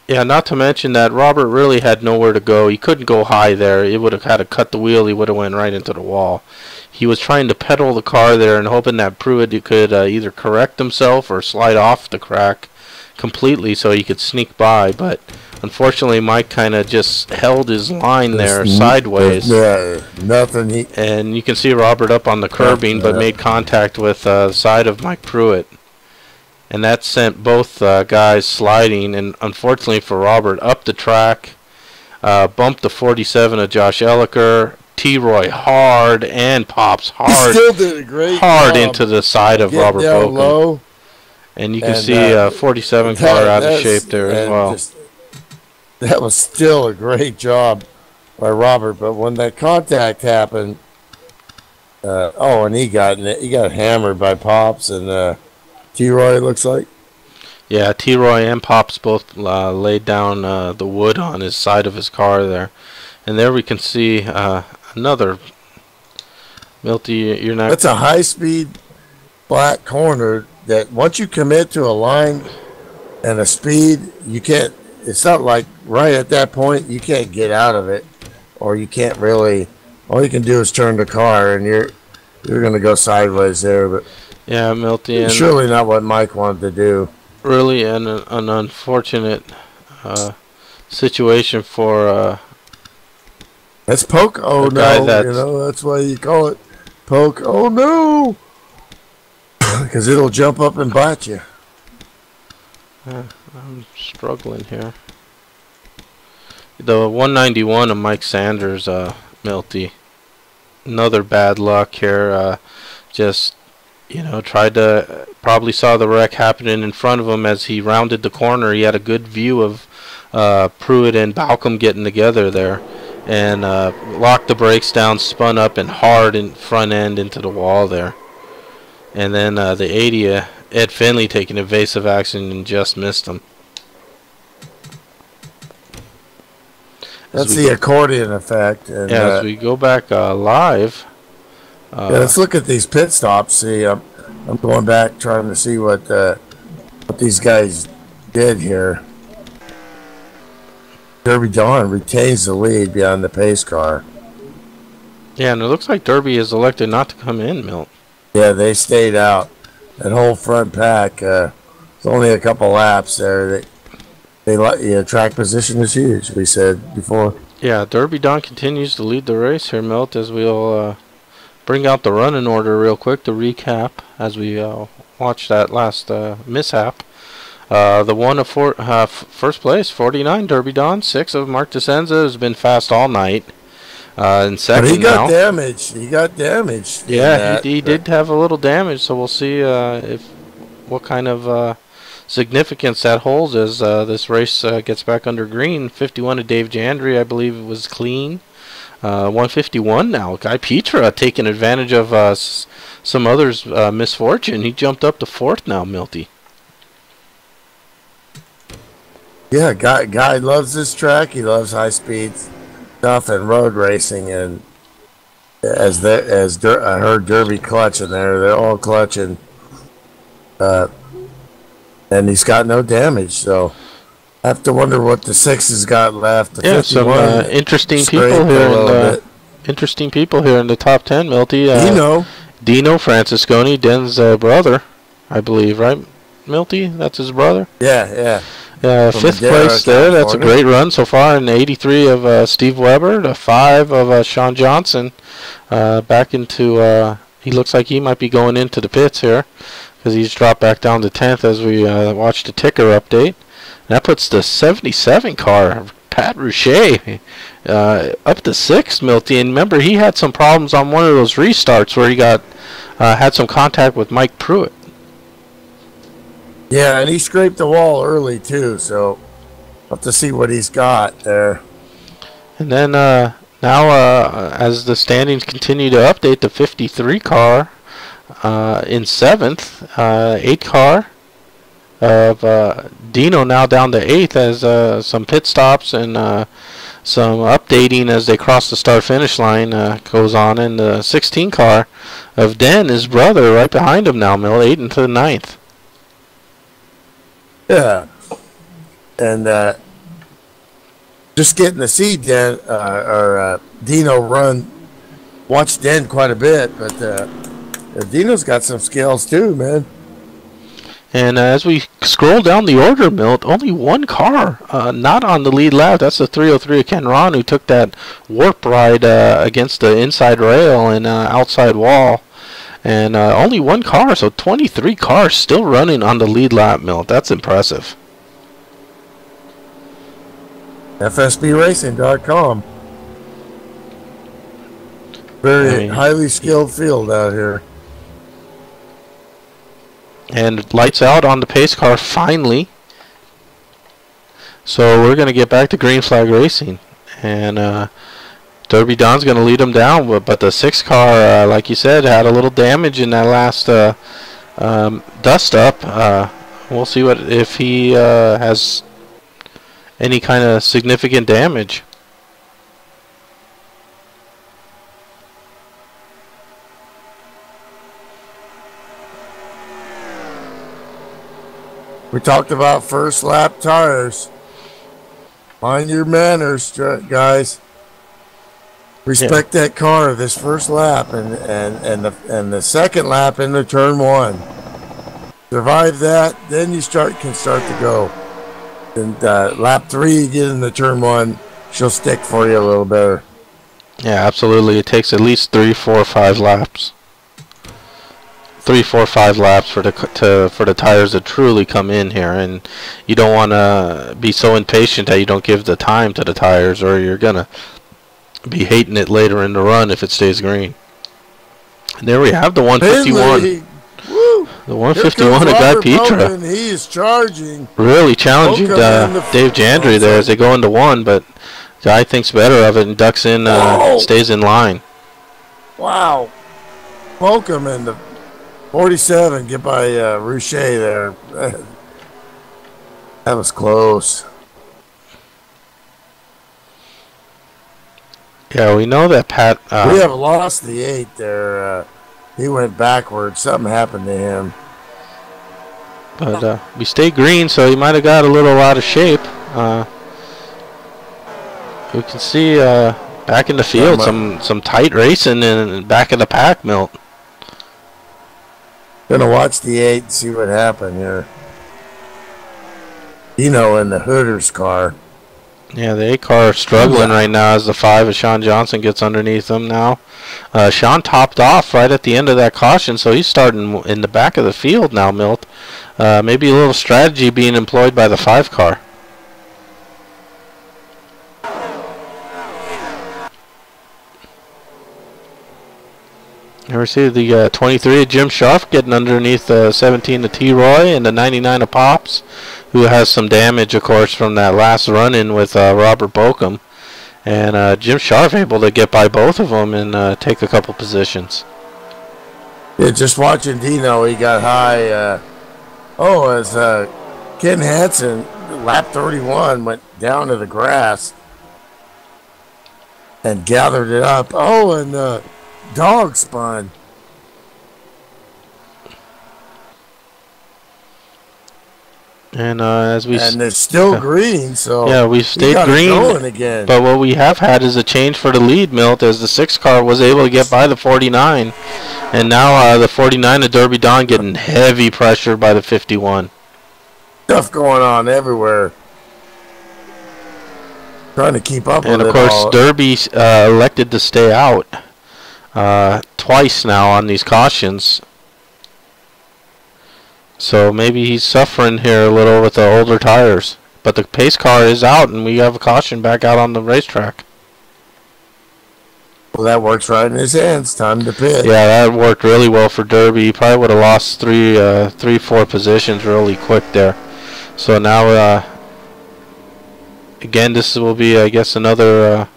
Yeah, not to mention that Robert really had nowhere to go. He couldn't go high there. He would have had to cut the wheel. He would have went right into the wall. He was trying to pedal the car there and hoping that Pruitt could either correct himself or slide off the crack completely so he could sneak by, but unfortunately, Mike kind of just held his line there sideways. Yeah, nothing. And you can see Robert up on the curbing, but made contact with the side of Mike Pruitt. And that sent both guys sliding, and unfortunately for Robert, up the track, bumped the 47 of Josh Elliker. T-Roy hard and Pops hard. He still did a great hard job into the side of Robert Bokum. Low. And you can see 47 car out of shape there as well. That was still a great job by Robert, but when that contact happened, and he got hammered by Pops and T-Roy, it looks like. Yeah, T-Roy and Pops both laid down the wood on his side of his car there. And there we can see another. Milty, you're not... That's a high-speed black corner that once you commit to a line and a speed, you can't... It's not like right at that point you can't get out of it, or you can't really. All you can do is turn the car, and you're going to go sideways there. But yeah, Milty, and surely not what Mike wanted to do. Really, an unfortunate situation for. That's poke. Oh no! That's why you call it poke. Oh no! Because it'll jump up and bite you. I'm struggling here. The 191 of Mike Sanders, Milty. Another bad luck here. Just, tried to... Probably saw the wreck happening in front of him as he rounded the corner. He had a good view of Pruitt and Balcom getting together there. And locked the brakes down, spun up, and hard in front end into the wall there. And then the 80... Ed Finley taking evasive action and just missed him. That's the accordion effect. And, as we go back live. Let's look at these pit stops. See, I'm going back trying to see what these guys did here. Derby Dawn retains the lead behind the pace car. Yeah, and it looks like Derby has elected not to come in, Milt. Yeah, they stayed out. That whole front pack, it's only a couple laps there. Track position is huge, we said before. Yeah, Derby Don continues to lead the race here, Milt, as we'll bring out the running order real quick to recap as we watch that last mishap. The one of first place, 49, Derby Don. 6 of Mark DeSenza has been fast all night. In second but he got now. damaged. He got damaged. Yeah, he did have a little damage, so we'll see what kind of significance that holds as this race gets back under green. 51 to Dave Jandry, I believe it was clean. 151 now. Guy Petra taking advantage of some others' misfortune. He jumped up to 4th now, Milty. Yeah, guy loves this track. He loves high speed stuff and road racing. And I heard Derby clutching there. They're all clutching. And he's got no damage, so I have to wonder what the 6 has got left. The some interesting people here. Interesting people here in the top 10, Milty. Dino Francisconi, Den's brother, I believe, right, Milty? That's his brother? Yeah. 5th place there. That's a great run so far. In 83 of Steve Weber, the 5 of Sean Johnson. Back into, he looks like he might be going into the pits here, because he's dropped back down to 10th as we watch the ticker update. And that puts the 77 car, Pat Rouchet, up to 6th, Milty. And remember, he had some problems on one of those restarts where he got had some contact with Mike Pruitt. Yeah, and he scraped the wall early, too, so we'll have to see what he's got there. And then now, as the standings continue to update, the 53 car in 7th, 8 car of Dino now down to 8th as some pit stops and some updating as they cross the start-finish line goes on. And the 16 car of Den, his brother, right behind him now, Mill, 8 into the 9th. Yeah. And just getting to see Den, Dino run, watch Den quite a bit, but Dino's got some skills too, man. And as we scroll down the order, Milt, only one car not on the lead lap. That's the 303 of Ken Ron, who took that warp ride against the inside rail and outside wall. And only one car, so 23 cars still running on the lead lap, Milt. That's impressive. FSBRacing.com. Very highly skilled field out here. And lights out on the pace car finally. So we're going to get back to green flag racing. And Derby Don's going to lead them down. But the 6 car, like you said, had a little damage in that last dust up. We'll see if he has any kind of significant damage. We talked about first lap tires. Mind your manners, guys. Respect that car this first lap and the second lap into turn 1. Survive that, then you can start to go. And lap 3, you get into turn 1, she'll stick for you a little better. Yeah, absolutely. It takes at least 3, 4, 5 laps. 3, 4, 5 laps for the tires to truly come in here, and you don't want to be so impatient that you don't give the time to the tires, or you're gonna be hating it later in the run if it stays green. And there we have the 151. The 151 of Guy Petra. He is charging. Really challenging Dave Jandry there as they go into 1, but Guy thinks better of it and ducks in, stays in line. Wow. Welcome in the 47, get by Rouchet there. That was close. Yeah, we know that Pat... we have lost the 8 there. He went backwards. Something happened to him. But we stay green, so he might have got a little out of shape. We can see back in the field some tight racing and back in the pack, Milt. Gonna watch the 8 and see what happened here. Dino in the Hooters car. Yeah, the 8 car struggling right now as the 5 of Sean Johnson gets underneath them now. Sean topped off right at the end of that caution, so he's starting in the back of the field now, Milt. Maybe a little strategy being employed by the 5 car. Here we see the 23 of Jim Sharp getting underneath the 17 of T-Roy and the 99 of Pops, who has some damage, of course, from that last run-in with Robert Bokum. And Jim Sharp able to get by both of them and take a couple positions. Yeah, just watching Dino, he got high. As Ken Hansen, lap 31, went down to the grass and gathered it up. Oh, and dog spun. And it's still green, so yeah, we've stayed green. Going again. But what we have had is a change for the lead, Milt, as the 6 car was able to get by the 49, and now the 49 of Derby Don getting heavy pressure by the 51. Stuff going on everywhere. Trying to keep up with it. And of course, Derby elected to stay out twice now on these cautions. So maybe he's suffering here a little with the older tires. But the pace car is out, and we have a caution back out on the racetrack. Well, that works right in his hands. Time to pit. Yeah, that worked really well for Derby. He probably would have lost 4 positions really quick there. So now, again, this will be, I guess, another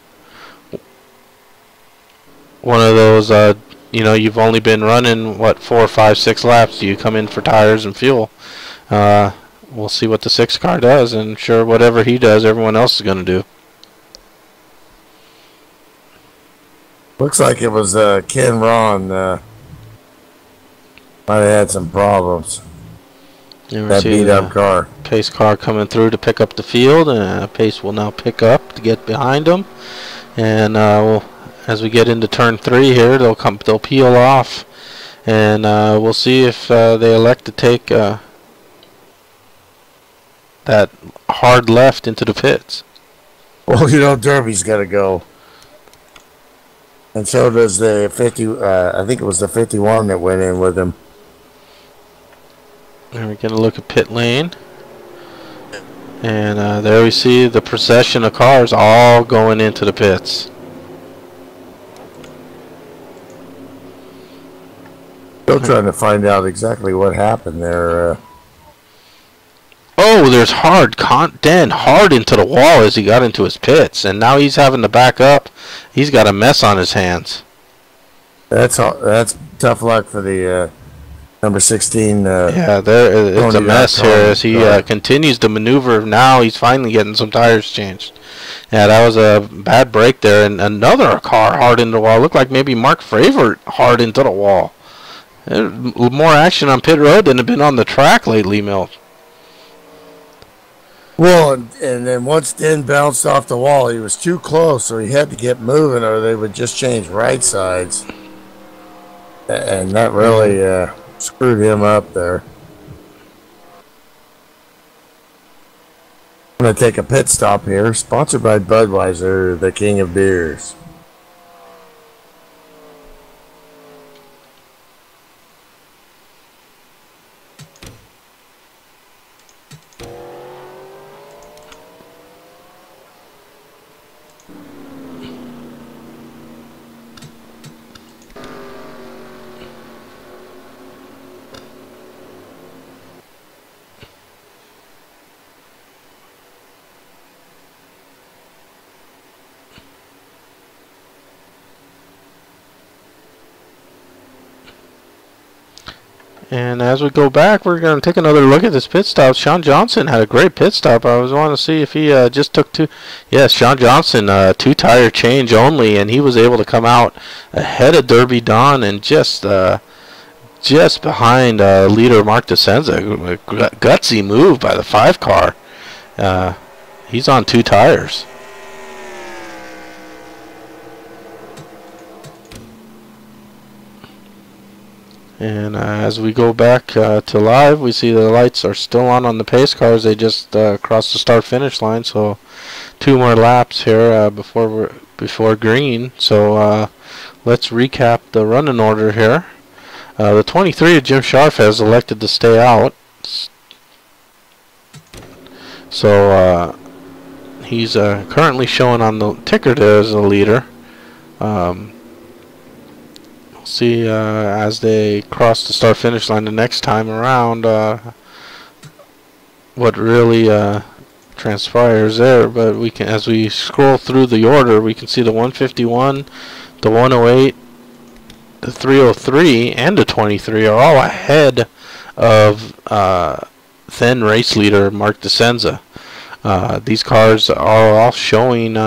one of those. You've only been running, 4, 5, 6 laps. You come in for tires and fuel. We'll see what the 6 car does, and sure, whatever he does, everyone else is going to do. Looks like it was Ken Ron. Might have had some problems. That beat-up car. Pace car coming through to pick up the field, and Pace will now pick up to get behind him. And as we get into turn 3 here, they'll peel off, and we'll see if they elect to take that hard left into the pits. Well, Derby's got to go, and so does the 50. I think it was the 51 that went in with him. And we're going to look at pit lane, and there we see the procession of cars all going into the pits. Still trying to find out exactly what happened there. Oh, there's hard into the wall as he got into his pits, and now he's having to back up. He's got a mess on his hands. That's tough luck for the number 16. Yeah, it's a mess here as he continues to maneuver. Now he's finally getting some tires changed. Yeah, that was a bad break there, and another car hard into the wall. Looked like maybe Mark Fravert hard into the wall. More action on pit road than had been on the track lately, Milt. Well, and then once Den bounced off the wall, he was too close, so he had to get moving, or they would just change right sides. And that really screwed him up there. I'm going to take a pit stop here, sponsored by Budweiser, the king of beers. And as we go back, we're going to take another look at this pit stop. Sean Johnson had a great pit stop. I was wanting to see if he just took two. Yes, Sean Johnson, 2-tire change only, and he was able to come out ahead of Derby Don and just behind leader Mark DeSenza. A gutsy move by the 5 car. He's on 2 tires. And as we go back to live, we see the lights are still on the pace cars. They just crossed the start-finish line, so 2 more laps here before green. So let's recap the running order here. The 23 of Jim Scharf has elected to stay out. So he's currently showing on the ticker there as a leader. We'll see as they cross the start-finish line the next time around what really transpires there. But we can, as we scroll through the order, we can see the 151, the 108, the 303, and the 23 are all ahead of then race leader Mark DeCenza. These cars are all showing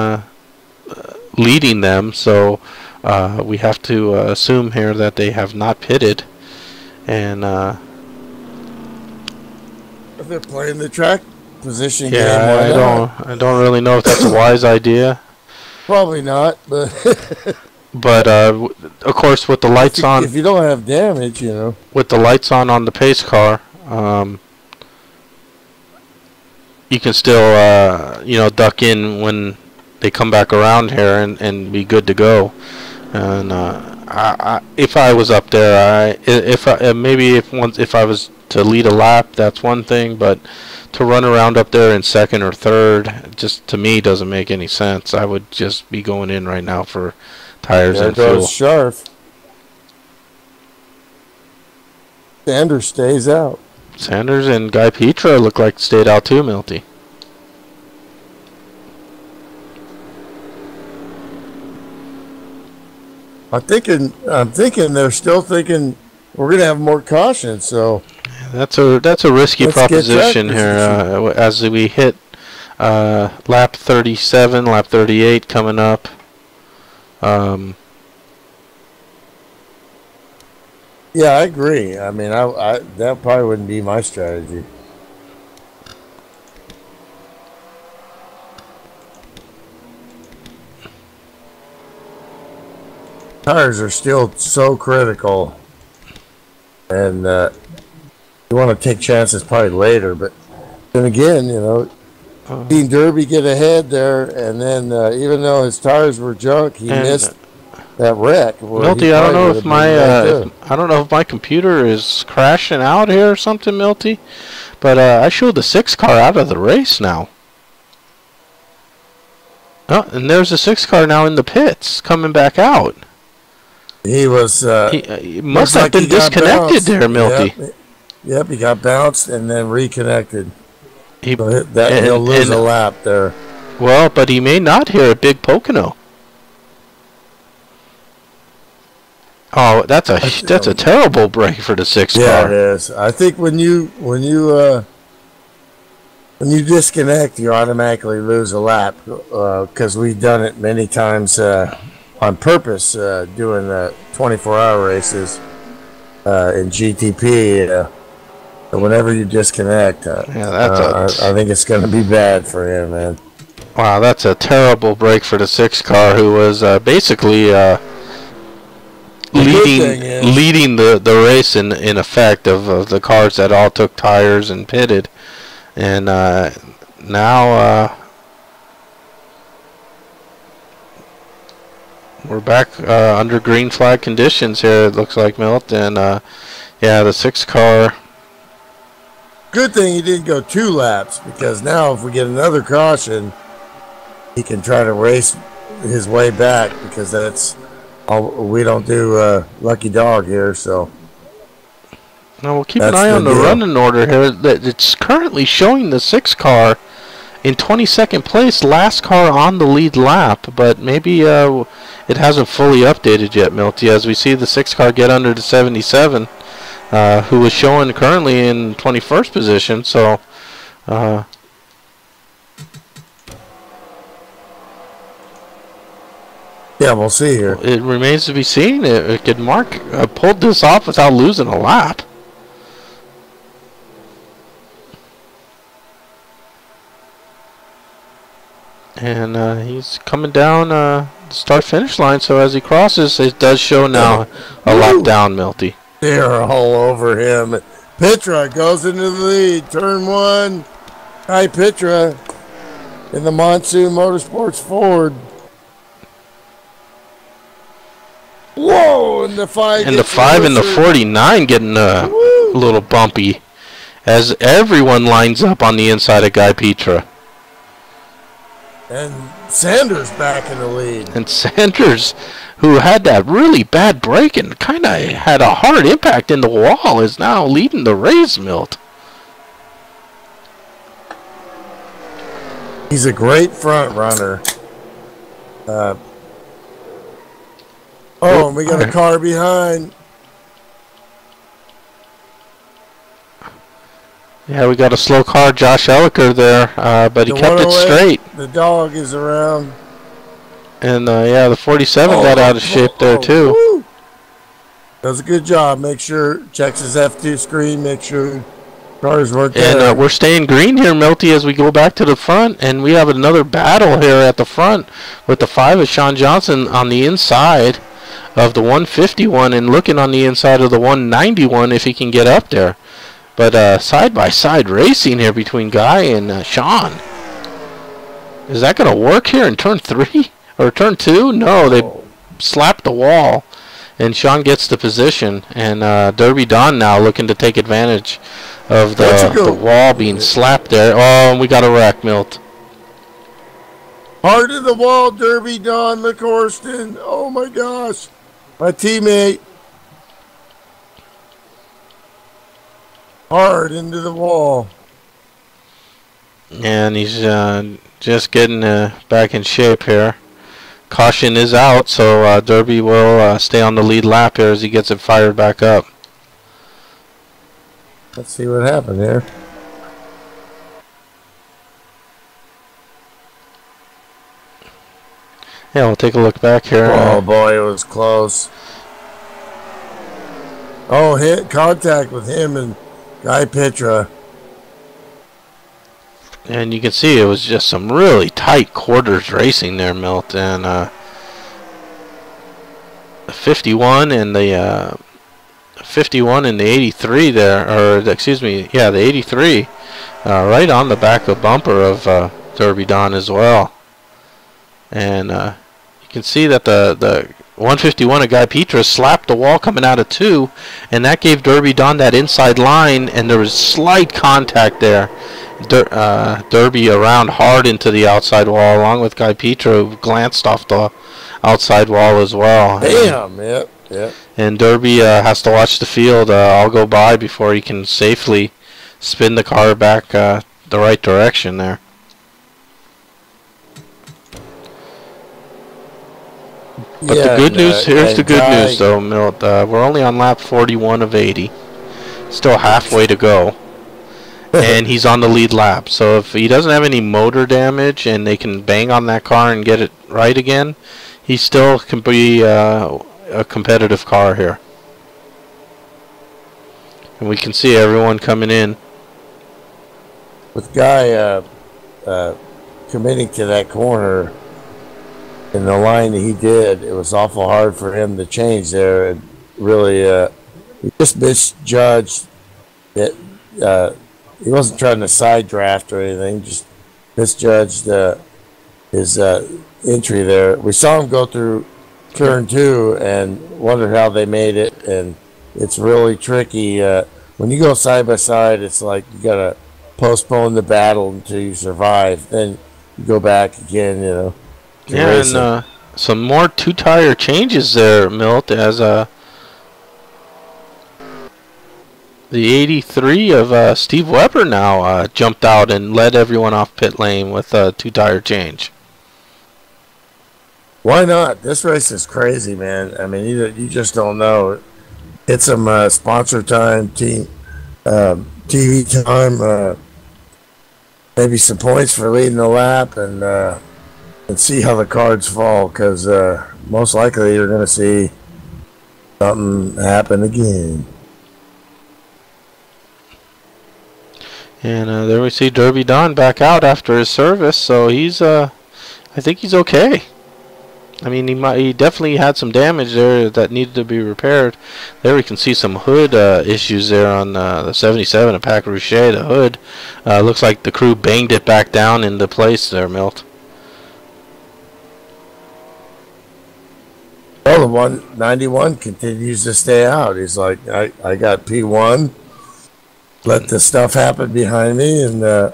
leading them, so we have to assume here that they have not pitted, and if they're playing the track position game, I don't really know if that's a wise idea. Probably not, but but of course with the lights on, if you don't have damage, you know, with the lights on the pace car, you can still you know, duck in when they come back around here and be good to go. And if I was up there, if I was to lead a lap, that's one thing, but to run around up there in second or third, just to me doesn't make any sense. I would just be going in right now for tires and fuel. Scharf. Sanders stays out. Sanders and Guy Petra look like stayed out too, Milty. I'm thinking they're still thinking we're gonna have more caution. So that's a risky proposition here as we hit lap 37, lap 38 coming up. Yeah, I agree. I mean, I that probably wouldn't be my strategy. Tires are still so critical, and you want to take chances probably later. But then again, you know, Dean Derby get ahead there, and then even though his tires were junk, he missed that wreck. Milty, I don't know if my computer is crashing out here or something, Milty, but I showed the 6 car out of the race now. Oh, and there's a 6 car now in the pits coming back out. He was. He must have been disconnected there, Milty. Yep, he got bounced and then reconnected. He'll lose a lap there. Well, but he may not here at Big Pocono. Oh, that's a terrible break for the 6 car. Yeah, it is. I think when you disconnect, you automatically lose a lap because we've done it many times on purpose, doing 24-hour races in GTP. Whenever you disconnect, I think it's going to be bad for him, man. Wow, that's a terrible break for the 6 car, who was basically leading the race in effect of the cars that all took tires and pitted, and now we're back under green flag conditions here. It looks like, Milt, and yeah, the 6 car. Good thing he didn't go 2 laps, because now if we get another caution, he can try to race his way back, because that's all, we don't do lucky dog here. So now we'll keep an eye on the running order here. It's currently showing the 6 car in 22nd place, last car on the lead lap, but maybe it hasn't fully updated yet, Milty, as we see the 6 car get under the 77. Who is showing currently in 21st position, so yeah, we'll see here. It remains to be seen. Could Mark pulled this off without losing a lap? And he's coming down the start-finish line, so as he crosses, it does show now a lap down, Milty. They're all over him. Petra goes into the lead. Turn 1. Hi, Petra. in the Monsoon Motorsports Ford. Whoa! And the 5 And the 5 and the 49 getting a little bumpy as everyone lines up on the inside of Guy Petra. And Sanders back in the lead. And Sanders, who had that really bad break and kind of had a hard impact in the wall, is now leading the race, Milt. He's a great front runner. And we got a car behind. Yeah, we got a slow car, Josh Elliker there, but he kept it straight. The dog is around. And yeah, the 47 got out of shape there too. Woo. Does a good job. Make sure, checks his F2 screen, make sure cars work there. And we're staying green here, Milty, as we go back to the front. And we have another battle here at the front with the 5 of Sean Johnson on the inside of the 151 and looking on the inside of the 191 if he can get up there. But side-by-side racing here between Guy and Sean. Is that going to work here in turn 3 or turn 2? No, they slapped the wall. And Sean gets the position. And Derby Don now looking to take advantage of the wall being slapped there. Oh, and we got a wreck, Milt. Hard to the wall, Derby Don McCorston. Oh, my gosh. My teammate. Hard into the wall. And he's just getting back in shape here. Caution is out, so Derby will stay on the lead lap here as he gets it fired back up. Let's see what happened there. Yeah, we'll take a look back here. Oh boy, it was close. Oh, hit contact with him and Guy Petra. And you can see it was just some really tight quarters racing there, Milt. And the 51 and the 51 and the 83 there, or excuse me, yeah, the 83, right on the back of bumper of Derby Don as well. And you can see that the 151 of Guy Petra slapped the wall coming out of 2, and that gave Derby Don that inside line, and there was slight contact there. Derby around hard into the outside wall, along with Guy Petra, who glanced off the outside wall as well. Damn, yeah. And Derby has to watch the field all go by before he can safely spin the car back the right direction there. But the good news, here's the good news though, Milt. We're only on lap 41 of 80. Still halfway to go. And he's on the lead lap. So if he doesn't have any motor damage and they can bang on that car and get it right again, he still can be a competitive car here. And we can see everyone coming in. With Guy committing to that corner in the line that he did, it was awful hard for him to change there. It really, he just misjudged it. He wasn't trying to side draft or anything, just misjudged his entry there. We saw him go through turn 2 and wondered how they made it, and it's really tricky. When you go side by side, it's like you got to postpone the battle until you survive. Then you go back again, you know. Yeah, and some more 2-tire changes there, Milt, as the 83 of Steve Weber now jumped out and led everyone off pit lane with a 2-tire change. Why not? This race is crazy, man. I mean, you just don't know. It's some sponsor time, team TV time, maybe some points for leading the lap, and see how the cards fall, because most likely you're going to see something happen again. And there we see Derby Don back out after his service, so he's, I think he's okay. I mean, he definitely had some damage there that needed to be repaired. There we can see some hood issues there on the 77, a Pack Rouge. The hood looks like the crew banged it back down into place there, Milt. Well, the 191 continues to stay out. He's like, I got P1. Let the stuff happen behind me, and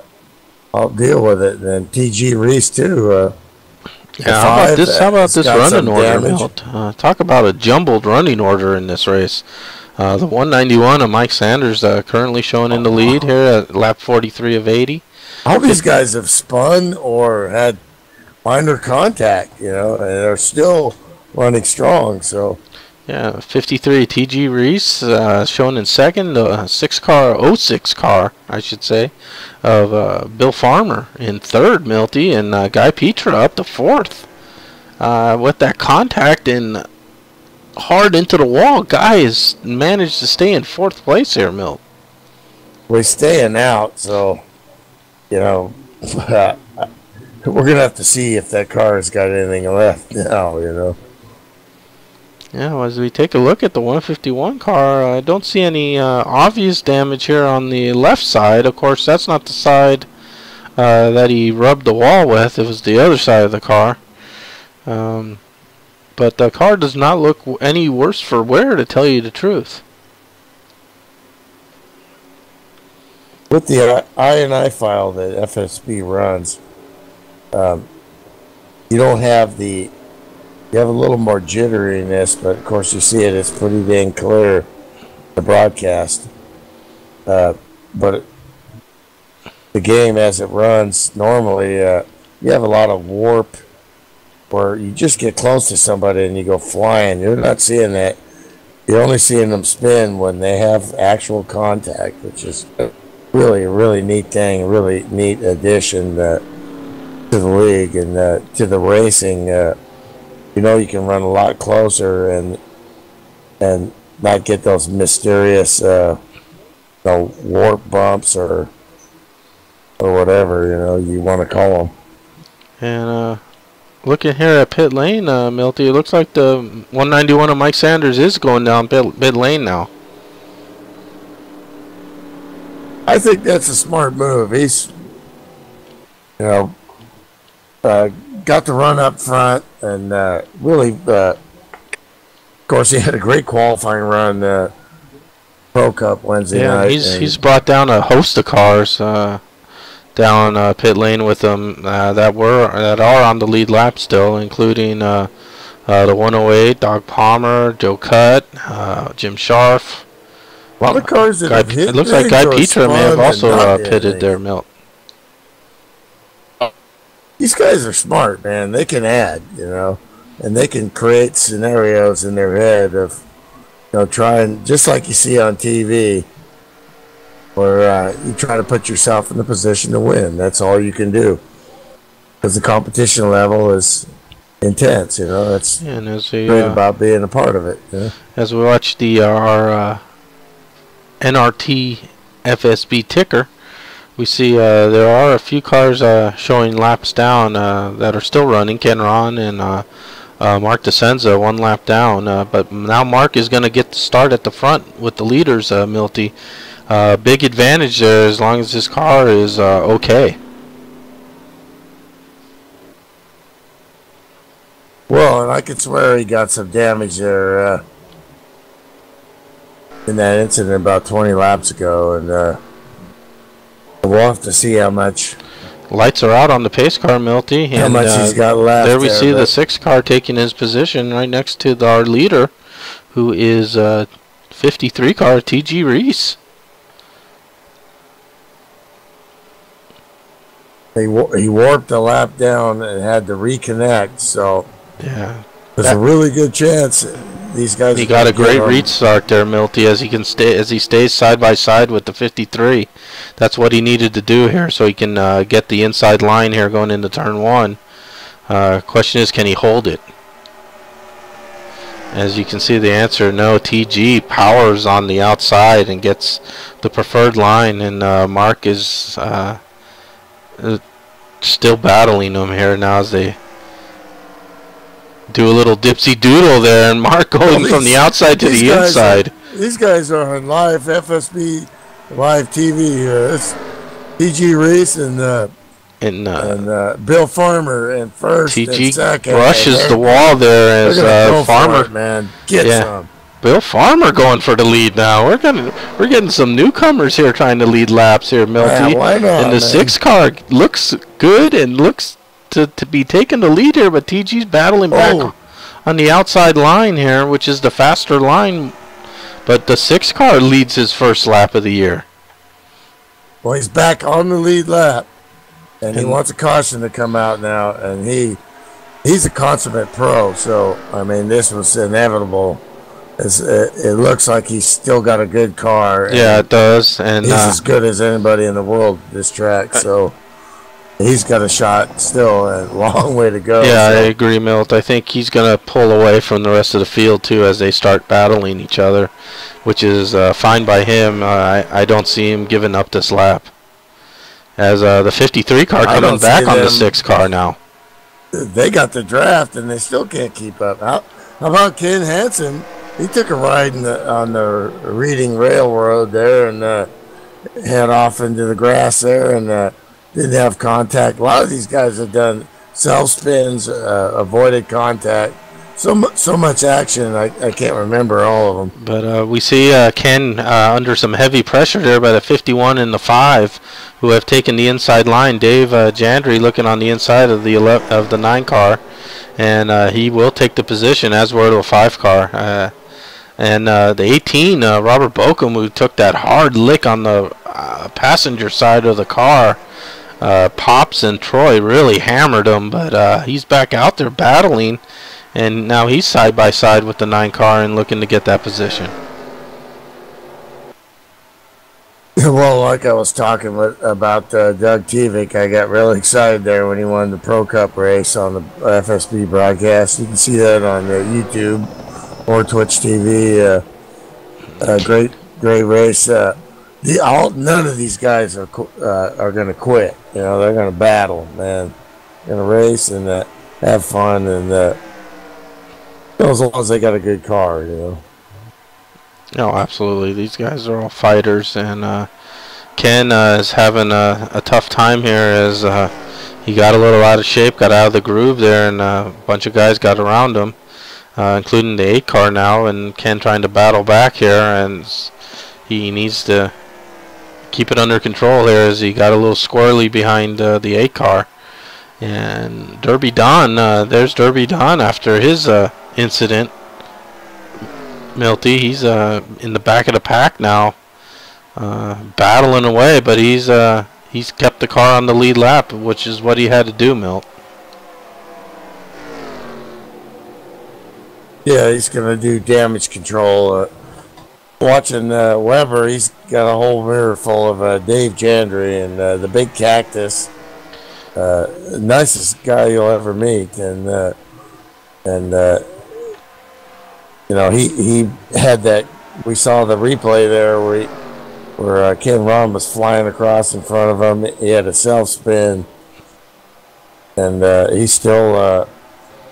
I'll deal with it. And then TG Reese too. Yeah, how about this running order, Milt? Talk about a jumbled running order in this race. The 191 of Mike Sanders currently showing in the lead here at lap 43 of 80. All these guys have spun or had minor contact, you know, and they're still running strong. So yeah, 53 TG Reese showing in second. 06 car, I should say, of Bill Farmer in third, Milty, and Guy Petra up to fourth. With that contact and hard into the wall, Guy has managed to stay in fourth place here, Milt. We're staying out, so you know we're gonna have to see if that car has got anything left now. You know. Yeah, well, as we take a look at the 151 car, I don't see any obvious damage here on the left side. Of course, that's not the side that he rubbed the wall with. It was the other side of the car. But the car does not look any worse for wear, to tell you the truth. With the I&I file that FSB runs, you don't have the... You have a little more jitteriness, but of course you see it. It's pretty dang clear, the broadcast. But the game, as it runs normally, you have a lot of warp where you just get close to somebody and you go flying. You're not seeing that. You're only seeing them spin when they have actual contact, which is really a really neat thing, a really neat addition to the league and to the racing. You know, you can run a lot closer and not get those mysterious warp bumps or whatever, you know, you want to call them. And looking here at pit lane, Milty, it looks like the 191 of Mike Sanders is going down pit lane now. I think that's a smart move. He's, you know, got the run up front and really, of course, he had a great qualifying run Pro Cup Wednesday night. He's brought down a host of cars down pit lane with them that are on the lead lap still, including the 108, Doug Palmer, Joe Cutt, Jim Scharf. A lot of cars that have hit. It looks like Guy Petra may have also pitted there, Milt. These guys are smart, man. They can add, you know, and they can create scenarios in their head of, you know, trying, just like you see on TV, where you try to put yourself in the position to win. That's all you can do, because the competition level is intense, you know. That's great about being a part of it. Yeah? As we watch our NRT FSB ticker, we see there are a few cars showing laps down that are still running. Ken Ron and Mark DeSenza, one lap down. But now Mark is going to get the start at the front with the leaders, Milty. Big advantage there as long as his car is okay. Well, and I could swear he got some damage there in that incident about 20 laps ago, and we'll have to see how much. Lights are out on the pace car, Milty. How much he's got left. There we see the 6 car taking his position right next to our leader, who is 53 car TG Reese. He warped a lap down and had to reconnect, so yeah, there's a really good chance these guys. He got a great restart there, Milty, as he stays side by side with the 53. That's what he needed to do here, so he can get the inside line here going into turn 1. Question is, can he hold it? As you can see, the answer, no. TG powers on the outside and gets the preferred line, and Mark is still battling him here now as they do a little dipsy doodle there, and Mark going from the outside to the inside. These guys are on live FSB live TV. It's TG Reese and Bill Farmer in first TG and second. Brushes the wall there as Farmer. Man, get some. Bill Farmer going for the lead now. We're getting some newcomers here trying to lead laps here, Milty. Yeah, why not, and the 6 car looks good and looks to be taking the lead here, but TG's battling back on the outside line here, which is the faster line. But the 6 car leads his first lap of the year. Well, he's back on the lead lap, and he wants a caution to come out now, and he's a consummate pro. So I mean, this was inevitable. It looks like he's still got a good car. Yeah, it does. And he's as good as anybody in the world this track. So he's got a shot still, a long way to go. Yeah, I agree, Milt. I think he's going to pull away from the rest of the field, too, as they start battling each other, which is fine by him. I don't see him giving up this lap. As the 53 car coming back on the 6 car now. They got the draft, and they still can't keep up. How about Ken Hansen? He took a ride on the Reading Railroad there and head off into the grass there and didn't have contact. A lot of these guys have done self-spins, avoided contact. So much action, I can't remember all of them. But we see Ken under some heavy pressure there by the 51 and the 5, who have taken the inside line. Dave Jandry looking on the inside of the 9 car, and he will take the position, as will the 5 car. And the 18, Robert Bokum, who took that hard lick on the passenger side of the car, Pops and Troy really hammered him, but he's back out there battling, and now he's side by side with the 9 car and looking to get that position. Well, like I was talking about Doug Tevick, I got really excited there when he won the Pro Cup race on the FSB broadcast. You can see that on YouTube or Twitch TV. Great race. None of these guys are going to quit. You know, they're going to battle, man. Going to race and have fun, and as long as they got a good car, you know. No, absolutely. These guys are all fighters, and Ken is having a tough time here as he got a little out of shape, got out of the groove there, and a bunch of guys got around him, including the 8 car now, and Ken trying to battle back here, and he needs to keep it under control here as he got a little squirrely behind the 8 car. And Derby Don, there's Derby Don after his incident. Milty, he's in the back of the pack now, battling away, but he's kept the car on the lead lap, which is what he had to do, Milt. Yeah, he's going to do damage control. Watching Weber, he's got a whole mirror full of Dave Jandry and the Big Cactus. Nicest guy you'll ever meet, and you know, he had that. We saw the replay there where Ken Ron was flying across in front of him. He had a self spin, and he's still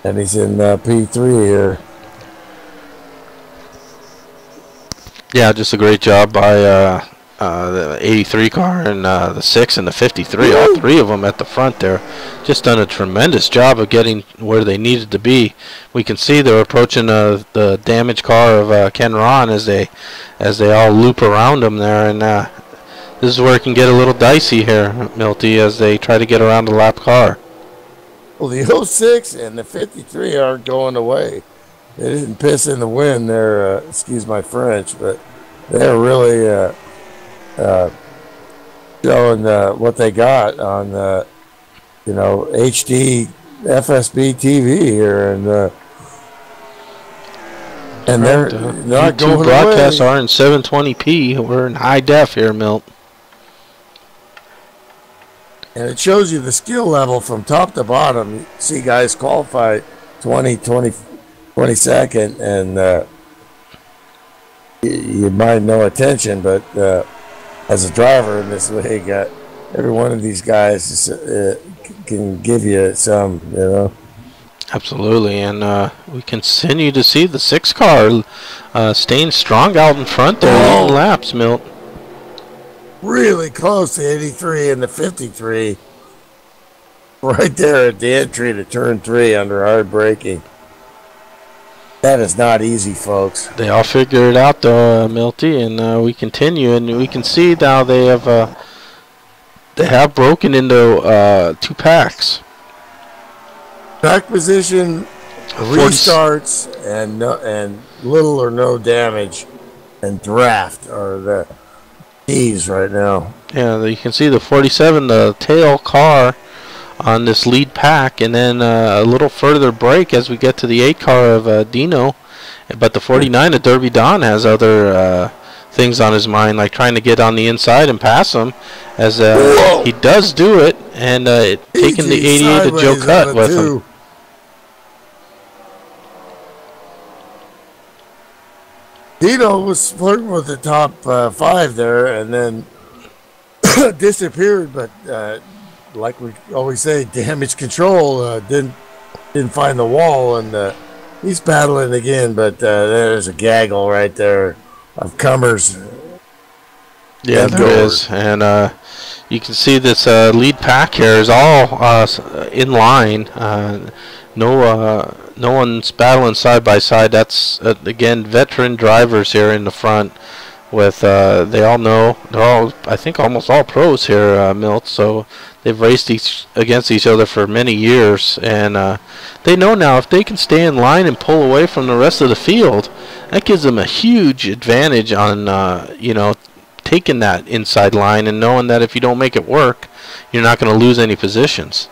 and he's in P3 here. Yeah, just a great job by the 83 car and the 6 and the 53. All 3 of them at the front there. Just done a tremendous job of getting where they needed to be. We can see they're approaching the damaged car of Ken Ron as they all loop around him there. And this is where it can get a little dicey here, Milty, as they try to get around the lap car. Well, the 06 and the 53 aren't going away. They didn't piss in the wind there, excuse my French, but they're really showing what they got on, you know, HD FSB TV here, and they're not going away. Broadcasts are in 720p. We're in high def here, Milt. And it shows you the skill level from top to bottom. You see guys qualify 22nd, and you might no attention, but as a driver in this league, every one of these guys can give you some, you know. Absolutely, and we continue to see the 6 car staying strong out in front there, leading laps, Milt. Really close to 83 and the 53. Right there at the entry to turn 3 under hard braking. That is not easy, folks. They all figured it out, though, Milty, and we continue, and we can see now they have broken into 2 packs. Track position, restarts, and little or no damage, and draft are the keys right now. Yeah, you can see the 47, the tail car on this lead pack, and then a little further break as we get to the 8 car of Dino. But the 49 of Derby Don has other things on his mind, like trying to get on the inside and pass him, as he does do it, and taking the 88 of Joe Cutt with him. Dino was flirting with the top 5 there, and then disappeared, but like we always say, damage control didn't find the wall, and he's battling again. But there's a gaggle right there of comers. Yeah, there is, and you can see this lead pack here is all in line. No one's battling side by side. That's again veteran drivers here in the front. With they all know, they're all, I think, almost all pros here, Milt. So they've raced against each other for many years, and they know now if they can stay in line and pull away from the rest of the field, that gives them a huge advantage on taking that inside line and knowing that if you don't make it work, you're not going to lose any positions.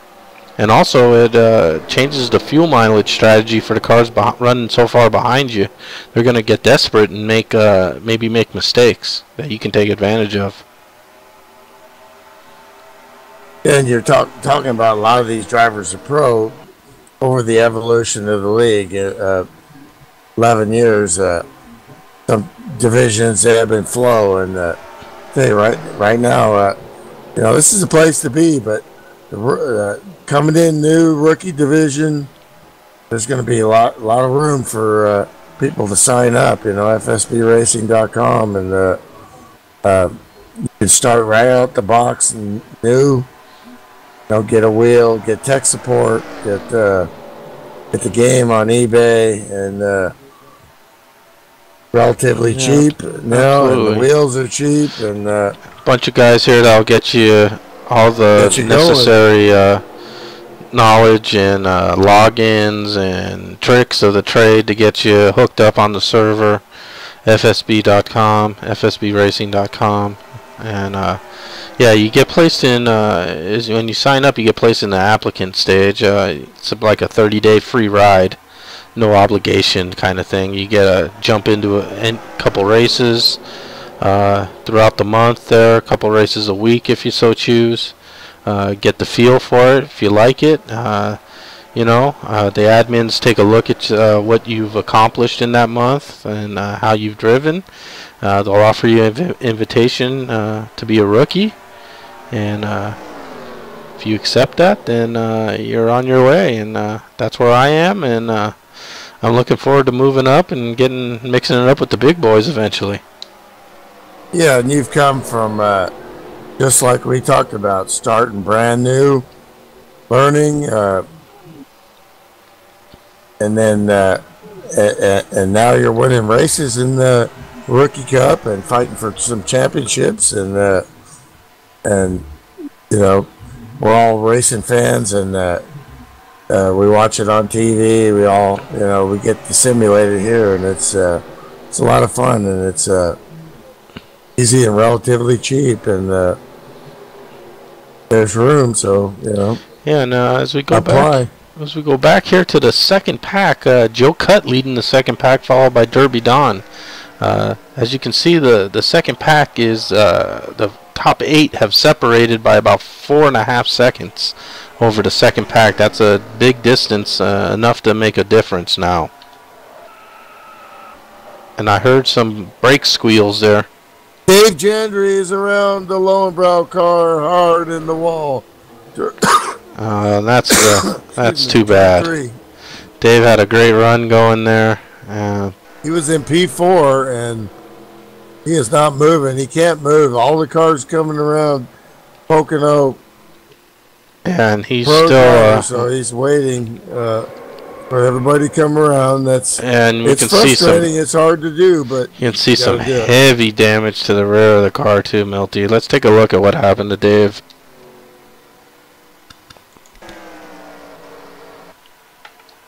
And also, it changes the fuel mileage strategy for the cars running so far behind you. They're going to get desperate and maybe make mistakes that you can take advantage of. And you're talking about a lot of these drivers are pro over the evolution of the league. 11 years, some divisions ebb and flow, and right now, this is a place to be, but coming in new rookie division, there's going to be a lot of room for people to sign up. FSBRacing.com, and you can start right out the box and new. Get a wheel, get tech support, get the game on eBay, and relatively cheap now, and the wheels are cheap, and a bunch of guys here that'll get you all the necessary knowledge and logins and tricks of the trade to get you hooked up on the server, FSB.com, FSBRacing.com, and you get placed in when you sign up, you get placed in the applicant stage. It's like a 30-day free ride, no obligation kind of thing. You get to jump into a couple races throughout the month there, a couple races a week if you so choose. Get the feel for it if you like it. The admins take a look at what you've accomplished in that month and how you've driven. They'll offer you an invitation to be a rookie, and if you accept that, then you're on your way, and that's where I am, and I'm looking forward to moving up and mixing it up with the big boys eventually. Yeah, and you've come from just like we talked about, starting brand new, learning, and then and now you're winning races in the Rookie Cup and fighting for some championships, and we're all racing fans, and we watch it on TV. We all we get the simulated here, and it's a lot of fun, and it's easy and relatively cheap, and there's room, so Yeah, and as we go back here to the second pack, Joe Cutt leading the second pack, followed by Derby Don. As you can see, the second pack is the top 8 have separated by about 4.5 seconds over the second pack. That's a big distance, enough to make a difference now. And I heard some brake squeals there. Dave Jandry is around the Lowenbrow car, hard in the wall. That's too bad. Dave had a great run going there. He was in P4 and he is not moving. He can't move. All the cars coming around Pocono. And he's still so he's waiting for everybody to come around. It's frustrating. It's hard to do, but you can see some heavy damage to the rear of the car too, Milty. Let's take a look at what happened to Dave.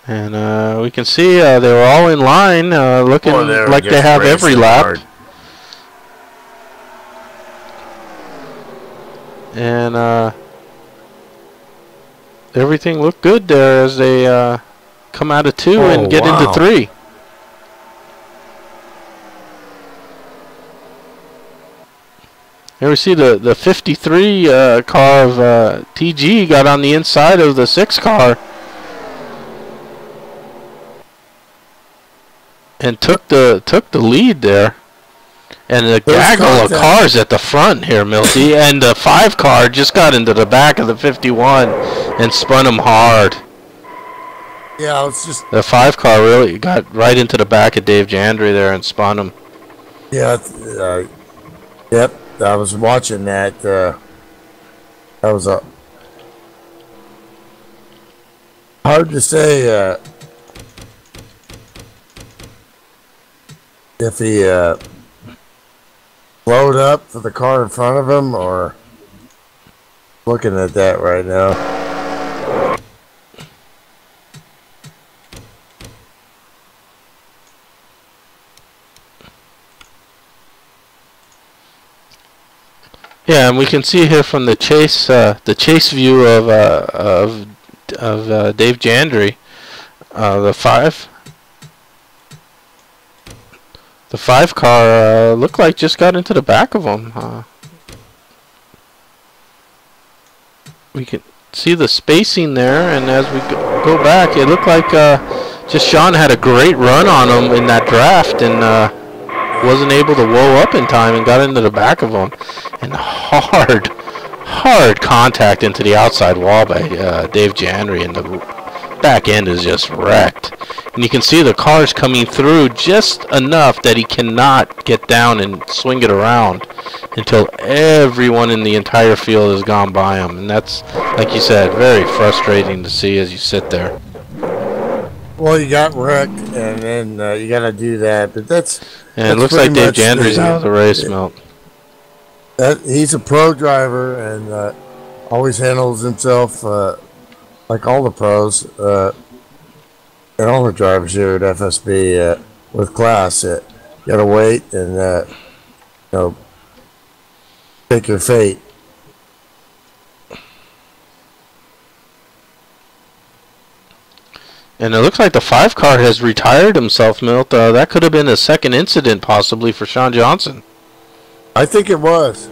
And we can see they were all in line, looking like they have every lap. Hard. And everything looked good there as they come out of 2 and get into 3. Here we see the 53 car of TG got on the inside of the 6 car and took the lead there. And the gaggle of cars at the front here, Milty, and the 5 car just got into the back of the 51 and spun him hard. Yeah, it's just the 5 car really got right into the back of Dave Jandry there and spun him. Yeah, yep. I was watching that. That was hard to say if he slowed up for the car in front of him, or looking at that right now. Yeah, and we can see here from the chase view of Dave Jandry, the 5 car looked like just got into the back of him. We can see the spacing there, and as we go back, it looked like just Sean had a great run on him in that draft and wasn't able to whoa up in time and got into the back of him. And hard contact into the outside wall by Dave Jandry, and the back end is just wrecked. And you can see the cars coming through just enough that he cannot get down and swing it around until everyone in the entire field has gone by him. And that's, like you said, very frustrating to see as you sit there. Well, you got wrecked, and then you got to do that. But that's it looks like Dave Jandry's out of the race, Milt. He's a pro driver and always handles himself like all the pros and all the drivers here at FSB with class. You got to wait and take your fate. And it looks like the 5 car has retired himself, Milt. That could have been a second incident possibly for Sean Johnson. I think it was.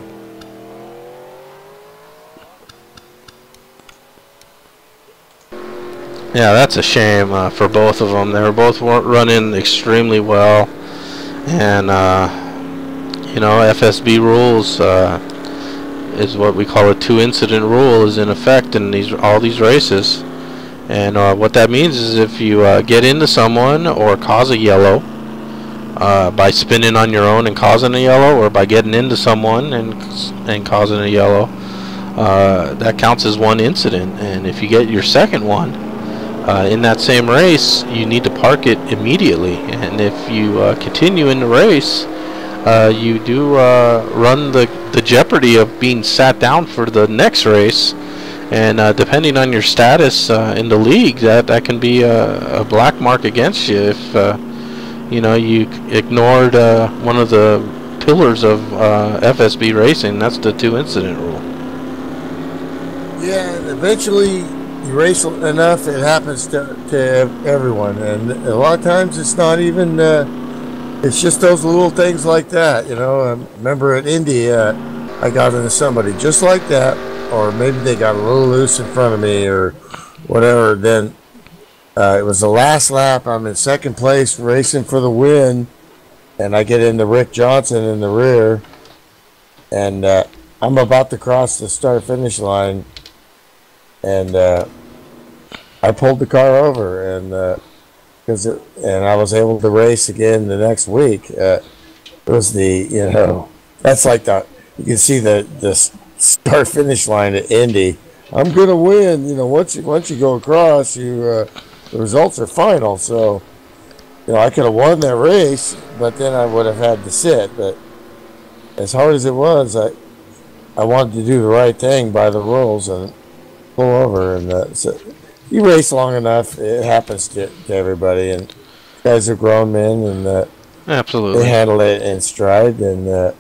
Yeah, that's a shame for both of them. They were both running extremely well. And, FSB rules is what we call a 2-incident rule is in effect in all these races. And what that means is if you get into someone or cause a yellow by spinning on your own and causing a yellow, or by getting into someone and causing a yellow, that counts as 1 incident. And if you get your second one in that same race, you need to park it immediately. And if you continue in the race, you do run the jeopardy of being sat down for the next race. And depending on your status in the league, that can be a black mark against you if you ignored one of the pillars of FSB racing. That's the 2-incident rule. Yeah, and eventually you race enough, it happens to everyone, and a lot of times it's not even. It's just those little things like that, I remember at Indy, I got into somebody just like that. Or maybe they got a little loose in front of me or whatever. Then it was the last lap. I'm in second place racing for the win. And I get into Rick Johnson in the rear. And I'm about to cross the start-finish line. And I pulled the car over. And and I was able to race again the next week. It was that's like you can see the start finish line at Indy. I'm gonna win. Once you go across, the results are final. So I could have won that race, but then I would have had to sit. But as hard as it was, I wanted to do the right thing by the rules and pull over. And so you race long enough, it happens to everybody. And guys are grown men, and absolutely, they handle it in stride. And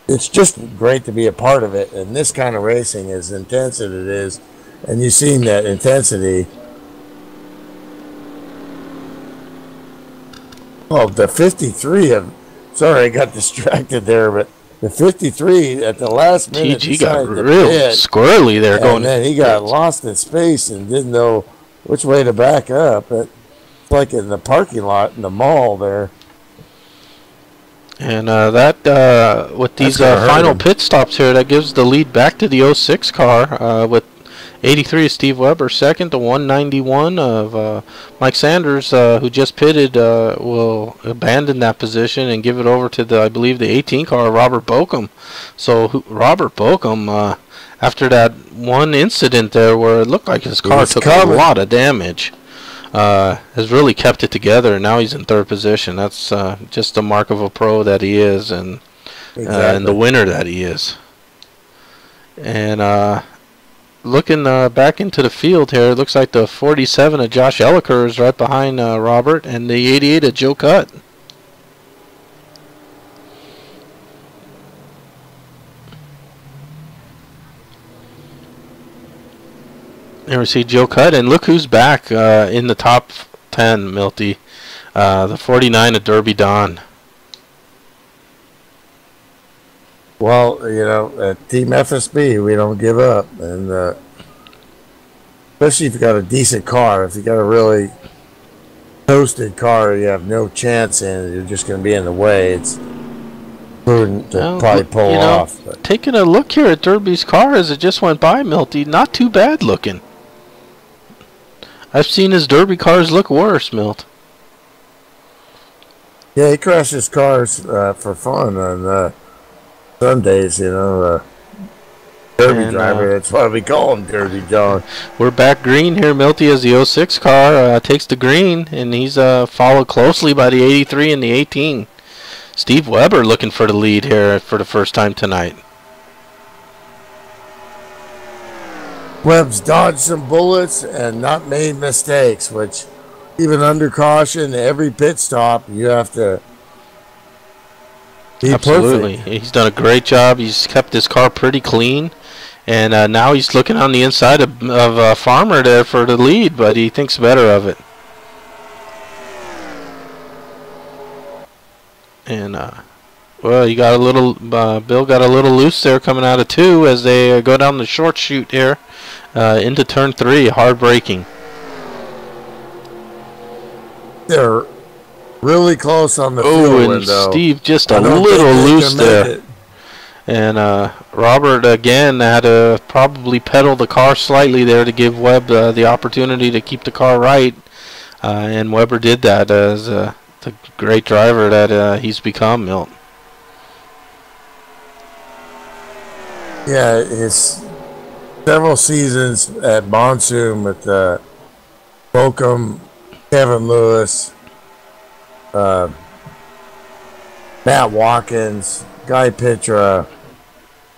it's just great to be a part of it. And this kind of racing, as intense as it is, and you've seen that intensity. Oh, the 53 sorry, I got distracted there, but the 53 at the last minute, TG got real squirrely there, and then he got lost in space and didn't know which way to back up. It's like in the parking lot in the mall there. And with these final pit stops here, that gives the lead back to the 06 car with 83 of Steve Weber, second to 191 of Mike Sanders, who just pitted, will abandon that position and give it over to I believe the 18 car, Robert Bochum. So Robert Bochum, after that one incident there where it looked like his car took a lot of damage, has really kept it together. Now he's in third position. That's just a mark of a pro that he is, and and the winner that he is. And looking back into the field here, it looks like the 47 of Josh Elliker is right behind Robert, and the 88 of Joe Cutt. There we see Joe Cutt, and look who's back in the top 10, Milty. The 49 of Derby Don. Well, at Team FSB, we don't give up. And especially if you got a decent car. If you got a really toasted car, you have no chance in it. You're just going to be in the way. It's prudent to probably pull off. But taking a look here at Derby's car as it just went by, Milty, not too bad looking. I've seen his Derby cars look worse, Milt. Yeah, he crashes cars for fun on Sundays, Derby driver. That's why we call him Derby Don. We're back green here, Milty, as the 06 car takes the green, and he's followed closely by the 83 and the 18. Steve Weber looking for the lead here for the first time tonight. Webb's dodged some bullets and not made mistakes, which even under caution, every pit stop, you have to be absolutely perfect. He's done a great job. He's kept his car pretty clean, and now he's looking on the inside of Farmer there for the lead, but he thinks better of it. And well, you got a little Bill got a little loose there coming out of 2 as they go down the short chute here into turn 3. Hard braking. They're really close on the fuel window. Steve just a little loose there. And Robert again had to probably pedal the car slightly there to give Webb the opportunity to keep the car right. And Weber did that as the great driver that he's become, Milt. Yeah, his several seasons at Monsoon with Bochum, Kevin Lewis, Matt Watkins, Guy Pitra,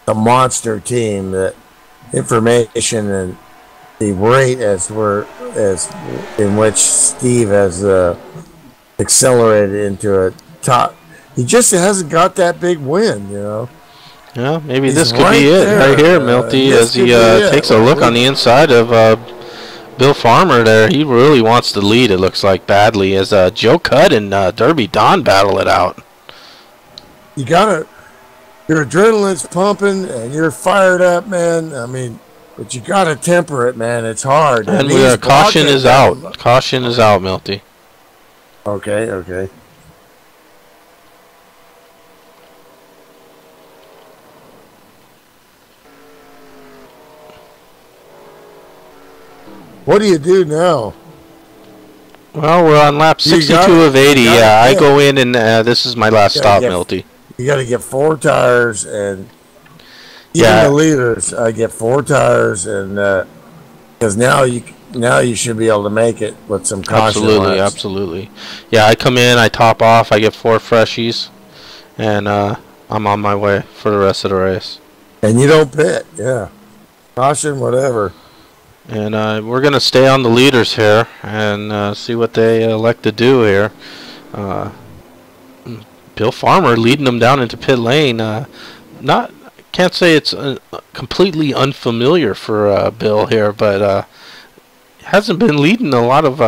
the monster team. That information and the rate in which Steve has accelerated into a top. He just hasn't got that big win, Yeah, maybe this could be it right here, Milty, as he takes a look on the inside of Bill Farmer there. He really wants the lead, it looks like, badly, as Joe Cutt and Derby Don battle it out. Your adrenaline's pumping and you're fired up, man. I mean, but you got to temper it, man. It's hard. And caution is out. Caution is out, Milty. Okay. What do you do now? Well, we're on lap 62 of 80. Yeah, I go in and this is my last stop, Milty. You got to get 4 tires, and even the leaders, I get 4 tires, and because now you should be able to make it with some caution laps. Absolutely. Yeah, I come in, I top off, I get 4 freshies, and I'm on my way for the rest of the race. And you don't pit, yeah. Caution, whatever. And we're going to stay on the leaders here and see what they elect to do here. Bill Farmer leading them down into pit lane. Can't say it's completely unfamiliar for Bill here, but hasn't been leading a lot of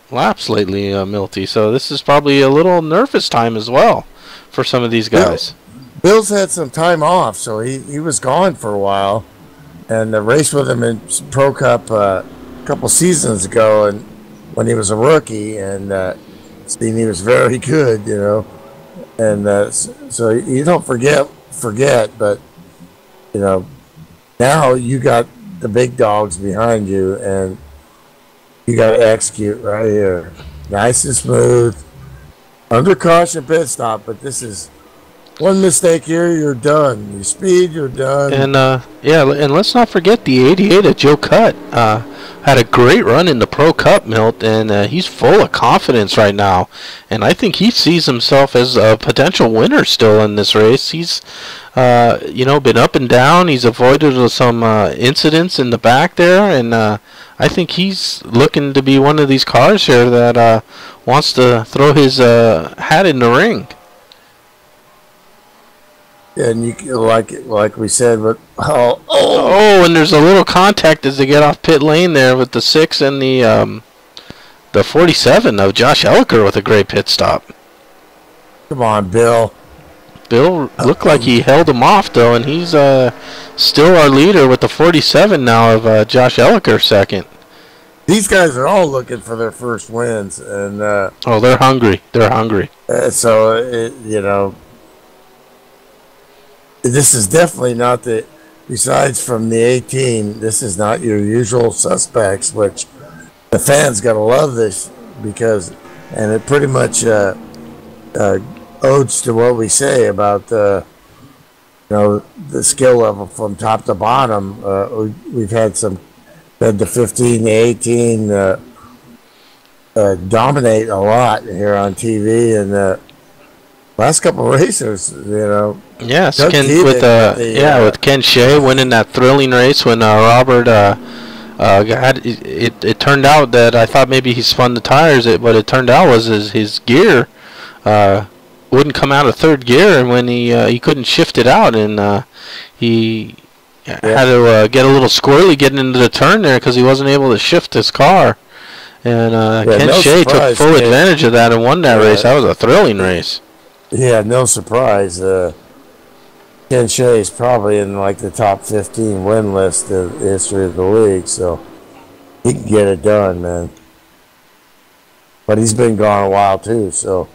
laps lately, Milty. So this is probably a little nervous time as well for some of these guys. Bill's had some time off, so he was gone for a while. And I raced with him in Pro Cup a couple seasons ago, and when he was a rookie, and he was very good, you know. And so you don't forget, but you know, now you got the big dogs behind you, and you got to execute right here, nice and smooth, under caution pit stop. But this is. One mistake here, you're done. You speed, you're done. And and let's not forget the 88 of Joe Cutt. Had a great run in the Pro Cup, Milt, and he's full of confidence right now. And I think he sees himself as a potential winner still in this race. He's, been up and down. He's avoided some incidents in the back there, and I think he's looking to be one of these cars here that wants to throw his hat in the ring. And you like we said, but and there's a little contact as they get off pit lane there with the 6 and the 47 of Josh Elliker with a great pit stop. Come on, Bill. Bill looked like he held him off though, and he's still our leader with the 47 now of Josh Elliker second. These guys are all looking for their first wins, and they're hungry. They're hungry. This is definitely not besides from the 18, this is not your usual suspects, which the fans got to love this because, and it pretty much odes to what we say about, the skill level from top to bottom. We've had the 15, the 18 dominate a lot here on TV, and last couple of racers, Yes, with Ken Shea winning that thrilling race when Robert it turned out that I thought maybe he spun the tires, but it turned out was his gear wouldn't come out of third gear, and when he couldn't shift it out, and he had to get a little squirrely getting into the turn there because he wasn't able to shift his car. And Ken Shea took full advantage of that and won that race. That was a thrilling race. Yeah, no surprise. Ken Shea is probably in like the top 15 win list of the history of the league, so he can get it done, man. But he's been gone a while too, so.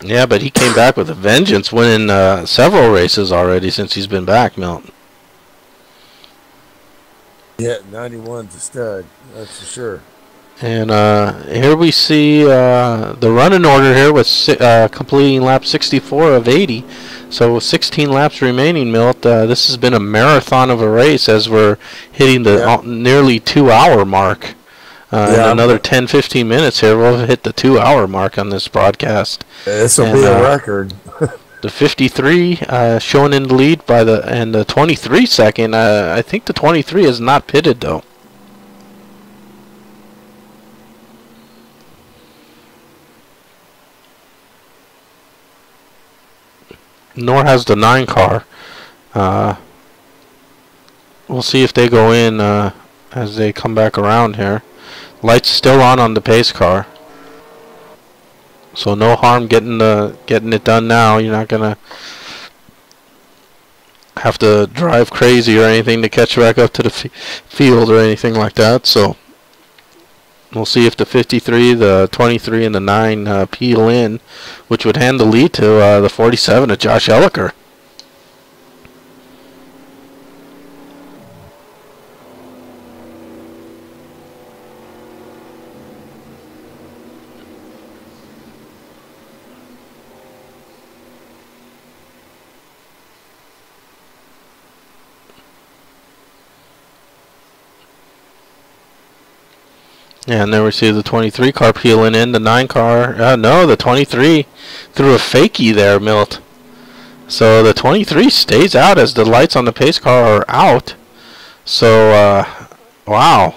Yeah, but he came back with a vengeance, winning several races already since he's been back, Milton. Yeah, 91's a stud, that's for sure. And here we see the running order here with completing lap 64 of 80. So 16 laps remaining, Milt. This has been a marathon of a race as we're hitting the nearly 2-hour mark. In another 10-15 minutes here, we'll hit the 2-hour mark on this broadcast. This will be a record. The 53 shown in the lead and the 23 second. I think the 23 is not pitted though. Nor has the 9 car. We'll see if they go in as they come back around here. Lights still on the pace car. So no harm getting it done now. You're not gonna have to drive crazy or anything to catch back up to the field or anything like that. So we'll see if the 53, the 23, and the 9 peel in, which would hand the lead to the 47 of Josh Elliker. Yeah, and then we see the 23 car peeling in. The 9 car, no, the 23 threw a fakie there, Milt. So the 23 stays out as the lights on the pace car are out. So, wow.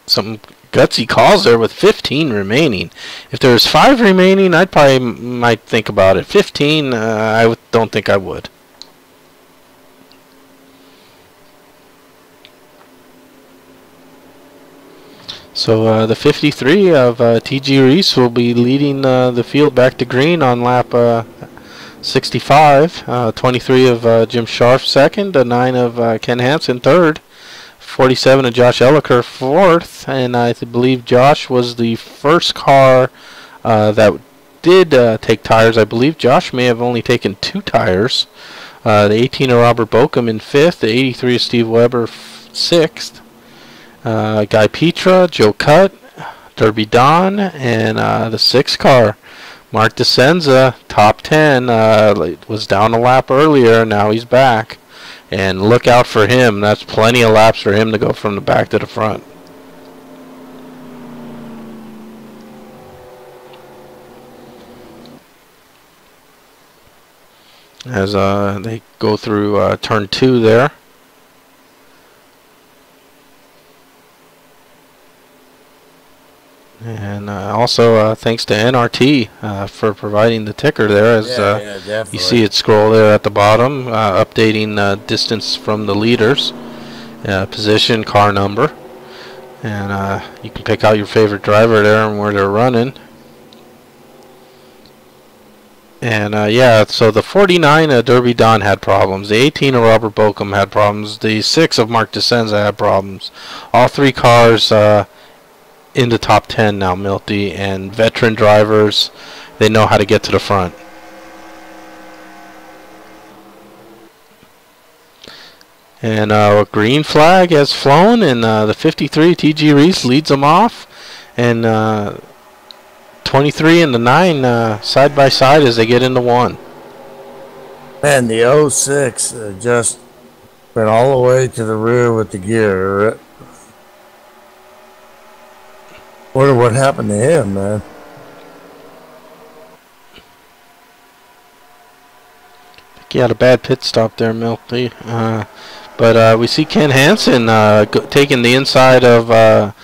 Some gutsy calls there with 15 remaining. If there was 5 remaining, I'd probably might think about it. 15, don't think I would. So the 53 of T.G. Reese will be leading the field back to green on lap 65. 23 of Jim Scharf second. 9 of Ken Hansen third. 47 of Josh Elliker fourth. And I believe Josh was the first car that did take tires. I believe Josh may have only taken 2 tires. The 18 of Robert Bokum in fifth. The 83 of Steve Weber sixth. Guy Petra, Joe Cutt, Derby Don, and the 6 car, Mark DeSenza, top 10, was down a lap earlier. Now he's back, and look out for him. That's plenty of laps for him to go from the back to the front. As they go through turn 2 there. And also thanks to NRT for providing the ticker there, as you see it scroll there at the bottom, updating distance from the leaders, position, car number, and you can pick out your favorite driver there and where they're running. And yeah, so the 49 of Derby Don had problems, the 18 of Robert Bokum had problems, the 6 of Mark DeSenza had problems. All 3 cars in the top 10 now, Milty, and veteran drivers, they know how to get to the front. And a green flag has flown, and the 53 T.G. Reese leads them off, and 23 and the 9 side by side as they get into 1. Man, the 06 just went all the way to the rear with the gear. Wonder what happened to him, man. I think he had a bad pit stop there, Milty. But we see Ken Hansen taking the inside of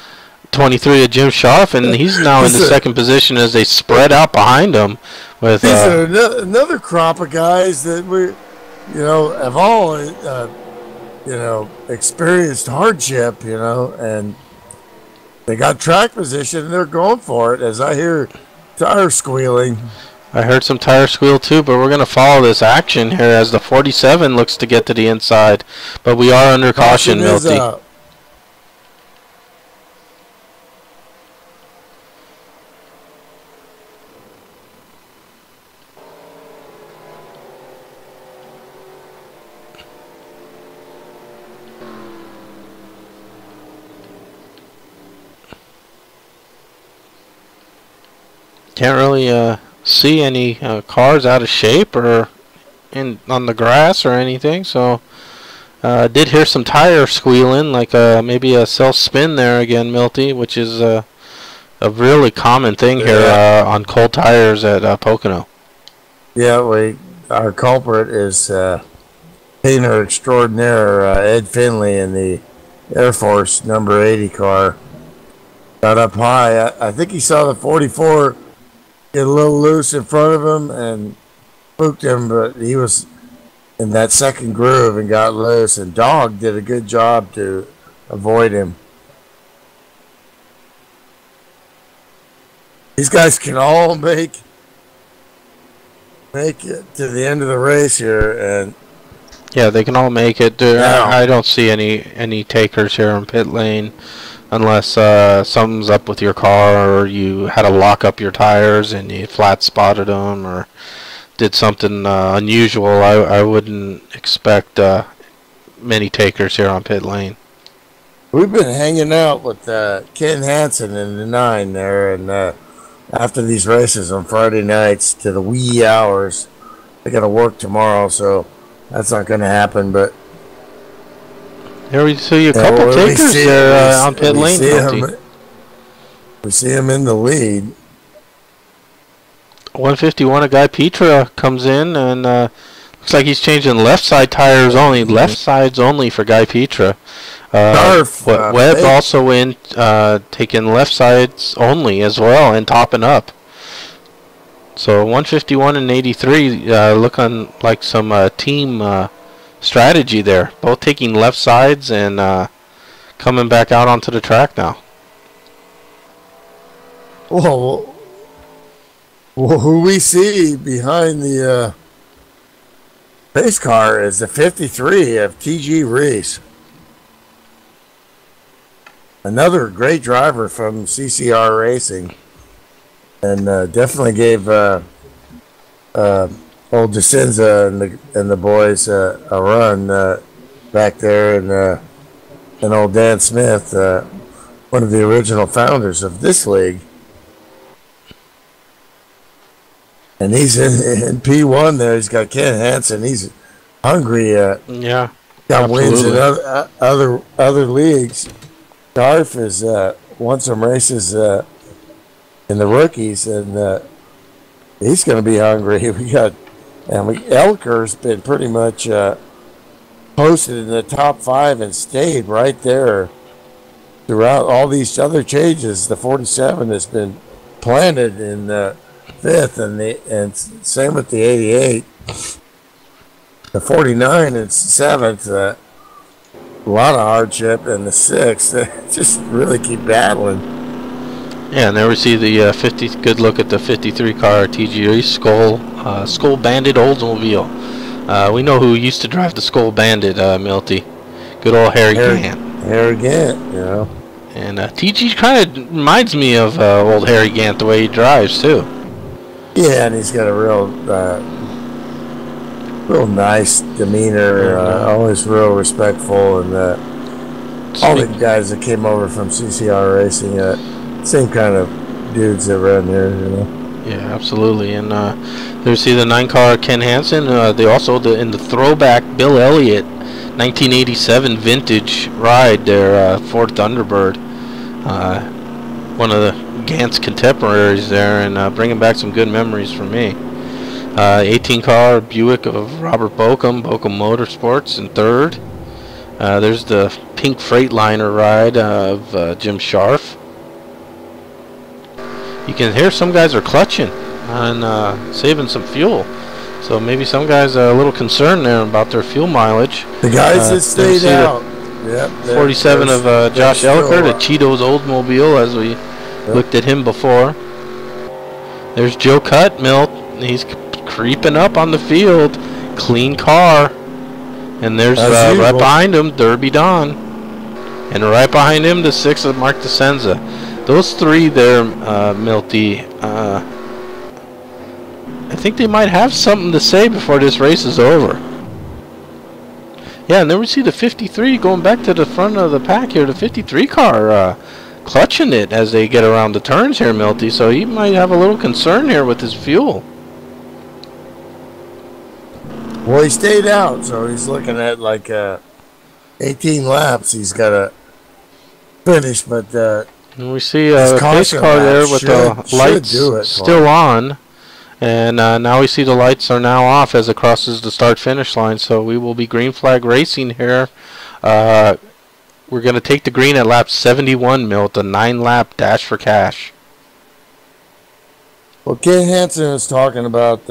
23 of Jim Scharf, and he's now in the second position as they spread out behind him. With these are another crop of guys that have all, experienced hardship, and they got track position and they're going for it, as I hear tire squealing. I heard some tire squeal too, but we're going to follow this action here as the 47 looks to get to the inside. But we are under caution, Milty. Can't really see any cars out of shape or on the grass or anything, so did hear some tire squealing, like maybe a self spin there again, Milty, which is a really common thing here on cold tires at Pocono. Yeah, our culprit is painter extraordinaire Ed Finley in the Air Force number 80 car. Got up high. I think he saw the 44 get a little loose in front of him and spooked him, but he was in that second groove and got loose, and Dog did a good job to avoid him. These guys can all make it to the end of the race here, and yeah, they can all make it. I don't see any takers here in pit lane. Unless something's up with your car, or you had to lock up your tires and you flat spotted them, or did something unusual, I wouldn't expect many takers here on pit lane. We've been hanging out with Ken Hansen in the 9 there, and after these races on Friday nights to the wee hours, I got to work tomorrow, so that's not going to happen. But Here we see a couple takers there on pit lane. We see him in the lead. 151, a guy Petra comes in, and looks like he's changing left side tires only. Left sides only for Guy Petra. Webb also in, taking left sides only as well and topping up. So 151 and 83 looking like some team strategy there. Both taking left sides and coming back out onto the track now. Well, who we see behind the pace car is the 53 of T.G. Reese. Another great driver from CCR Racing. And definitely gave old DeCenza and the boys a run back there. And old Dan Smith, one of the original founders of this league. And he's in P1 there. He's got Ken Hansen. He's hungry. Yeah. Got wins in other leagues. Garf has won some races in the rookies, and he's going to be hungry. Elker's been pretty much posted in the top 5 and stayed right there throughout all these other changes. The 47 has been planted in 5th, and same with the 88. The 49 and 7th, a lot of hardship, and the 6th, they just really keep battling. Yeah, and there we see the 50. Good look at the 53 car TGE Skull Bandit Oldsmobile. We know who used to drive the Skull Bandit, Milty. Good old Harry Gant. Harry Gant, you know. And TG kind of reminds me of old Harry Gant the way he drives too. Yeah, and he's got a real nice demeanor, always real respectful, and all the guys that came over from CCR Racing, same kind of dudes that run here, you know. Yeah, absolutely. And there you see the 9 car Ken Hansen. They also in the throwback Bill Elliott 1987 vintage ride their Ford Thunderbird. One of the Gant's contemporaries there, and bringing back some good memories for me. 18 car Buick of Robert Bochum Motorsports in 3rd. There's the pink Freightliner ride of Jim Scharf. You can hear some guys are clutching and saving some fuel. So maybe some guys are a little concerned there about their fuel mileage. The guys that stayed out. Yep, 47 of Josh Elker, the Cheetos Oldsmobile, as we looked at him before. There's Joe Cutt, Milt. He's creeping up on the field. Clean car. And there's right behind him, Derby Don. And right behind him, the 6 of Mark DeCenza. Those 3 there, Milty, I think they might have something to say before this race is over. Yeah, and then we see the 53 going back to the front of the pack here. The 53 car clutching it as they get around the turns here, Milty. So he might have a little concern here with his fuel. Well, he stayed out, so he's looking at like 18 laps he's got to finish, but... and we see a pace car there with the lights still on. And now we see the lights are now off as it crosses the start-finish line. So we will be green flag racing here. We're going to take the green at lap 71, Milt, a 9-lap dash for cash. Well, Ken Hansen was talking about,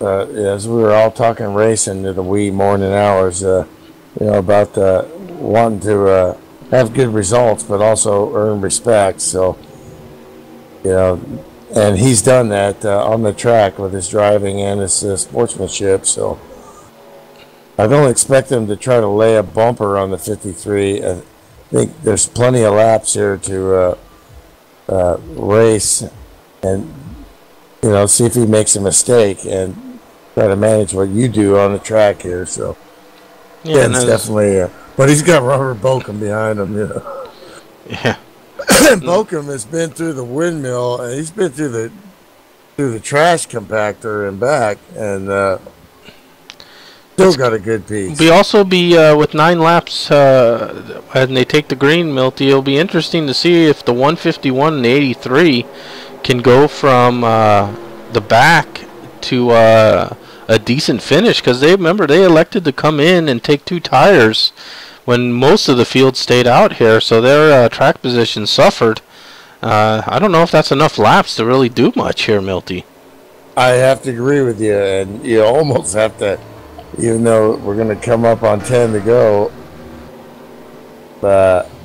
as we were all talking racing in the wee morning hours, about wanting to have good results, but also earn respect. So, and he's done that on the track with his driving and his sportsmanship. So I don't expect him to try to lay a bumper on the 53. I think there's plenty of laps here to race and, see if he makes a mistake and try to manage what you do on the track here. So yeah, it's definitely... but he's got Robert Bochum behind him, Yeah. Bochum has been through the windmill, and he's been through the trash compactor and back, and Still got a good piece. Be also be with 9 laps, and they take the green, Milty. It'll be interesting to see if the 151 and the 83 can go from the back to a decent finish, because they elected to come in and take 2 tires when most of the field stayed out here, so their track position suffered. I don't know if that's enough laps to really do much here, Milty. I have to agree with you, and you almost have to, even though we're going to come up on 10 to go,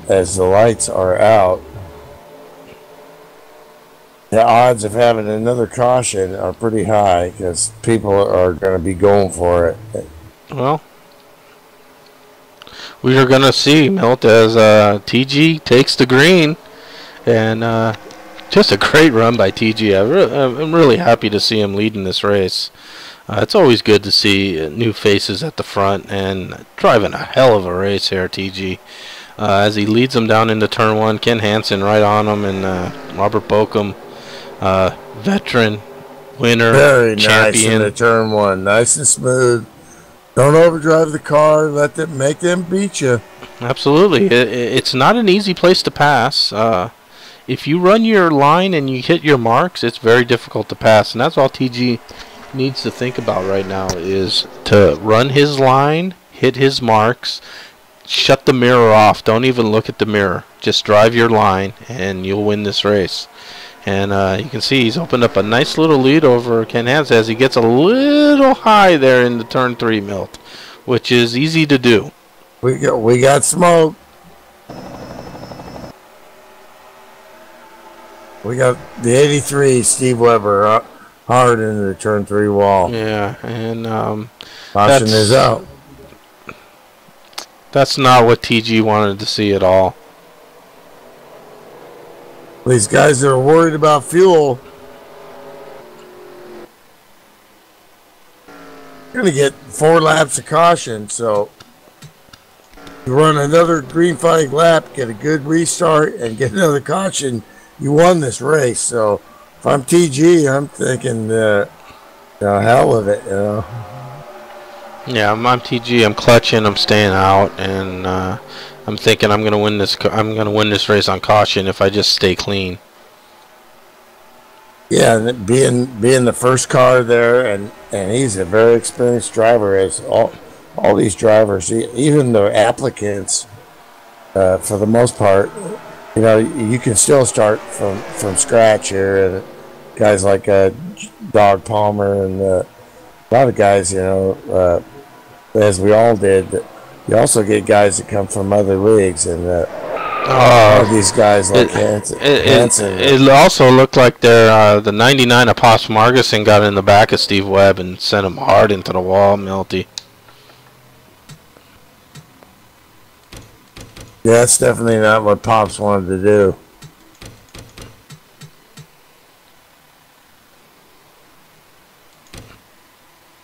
as the lights are out, the odds of having another caution are pretty high because people are going to be going for it. Well, we are going to see, Milt, as TG takes the green, and just a great run by TG. I'm really happy to see him leading this race. It's always good to see new faces at the front and driving a hell of a race here, TG. As he leads them down into turn 1, Ken Hansen right on him, and Robert Bochum, veteran, winner, very champion. Nice in the turn 1, nice and smooth. Don't overdrive the car. Make them beat you. Absolutely, it's not an easy place to pass. If you run your line and you hit your marks, it's very difficult to pass, and that's all TG needs to think about right now, is to run his line, hit his marks, shut the mirror off. Don't even look at the mirror. Just drive your line, and you'll win this race. And you can see he's opened up a nice little lead over Ken Hansen as he gets a little high there in the turn 3, Milt, which is easy to do. We got smoke. We got the 83, Steve Weber, hard into the turn 3 wall. Yeah, and caution is out. That's not what TG wanted to see at all. These guys that are worried about fuel, you're going to get 4 laps of caution, so you run another green flag lap, get a good restart, and get another caution. You won this race, so if I'm TG, I'm thinking, hell with it, Yeah, I'm TG. I'm clutching. I'm staying out, and I'm thinking I'm gonna win this. I'm gonna win this race on caution if I just stay clean. Yeah, and being the first car there, and he's a very experienced driver, as all these drivers, even the applicants, for the most part. You can still start from scratch here, and guys like Dog Palmer and a lot of guys, as we all did. You also get guys that come from other leagues, and these guys like Hansen. It also looked like the 99 of Pops Marguson got in the back of Steve Webb and sent him hard into the wall, Milty. Yeah, that's definitely not what Pops wanted to do.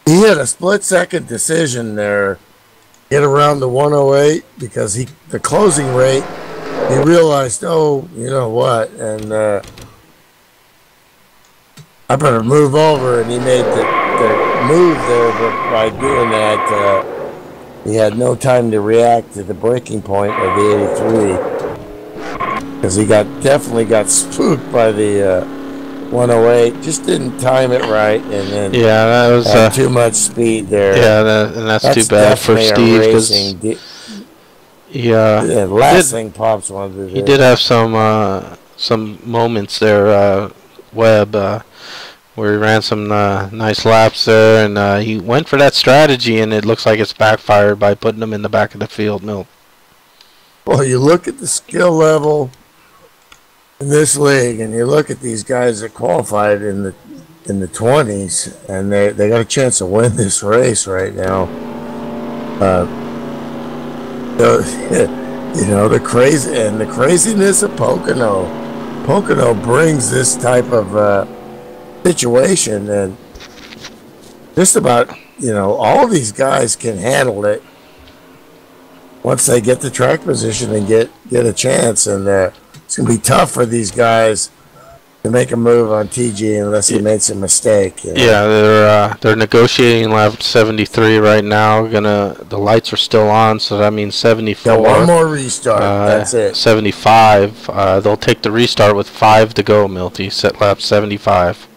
He had a split-second decision there, get around the 108, because the closing rate, he realized, oh, you know what, and I better move over, and he made the move there, but by doing that, he had no time to react to the breaking point of the 83, because he definitely got spooked by the 108. Just didn't time it right, and then that was had too much speed there. Yeah, and that's too bad for Steve, because last thing Pops wanted to do. He did have some moments there, Webb, where he ran some nice laps there, and he went for that strategy, and it looks like it's backfired by putting him in the back of the field. Milt. Well, you look at the skill level in this league, and you look at these guys that qualified in the 20s, and they got a chance to win this race right now. The craziness of Pocono. Pocono brings this type of situation, and just about all of these guys can handle it once they get the track position and get a chance, and it's gonna be tough for these guys to make a move on TG unless he made some mistake. You know? Yeah, they're negotiating lap 73 right now. The lights are still on, so that means 74. Got one more restart. That's it. 75. They'll take the restart with 5 to go. Milty set lap 75.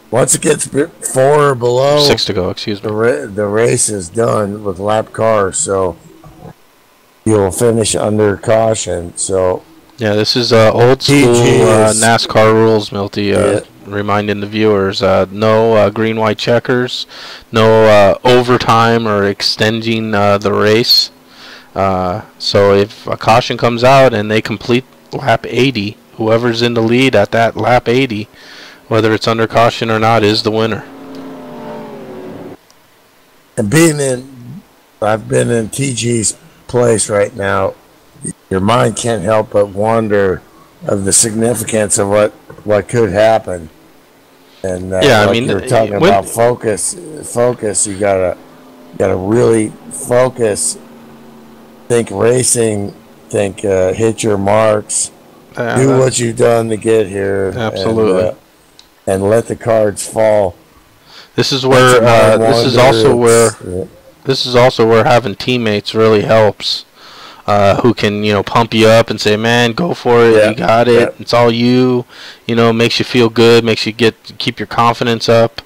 Once it gets 4 or below, 6 to go. Excuse me. The race is done with lap cars, so you'll finish under caution. So. Yeah, this is old school NASCAR rules, Milty. Reminding the viewers, no green, white checkers, no overtime or extending the race. So if a caution comes out and they complete lap 80, whoever's in the lead at that lap 80, whether it's under caution or not, is the winner. And I've been in TG's place right now. Your mind can't help but wonder of the significance of what could happen. And yeah, I mean, you're talking about focus. You gotta really focus. Think racing. Think hit your marks. Do what you've done to get here. Absolutely. And let the cards fall. This is where this is also where having teammates really helps. Who can pump you up and say, man, go for it, you got it, it's all you, makes you feel good, makes you keep your confidence up.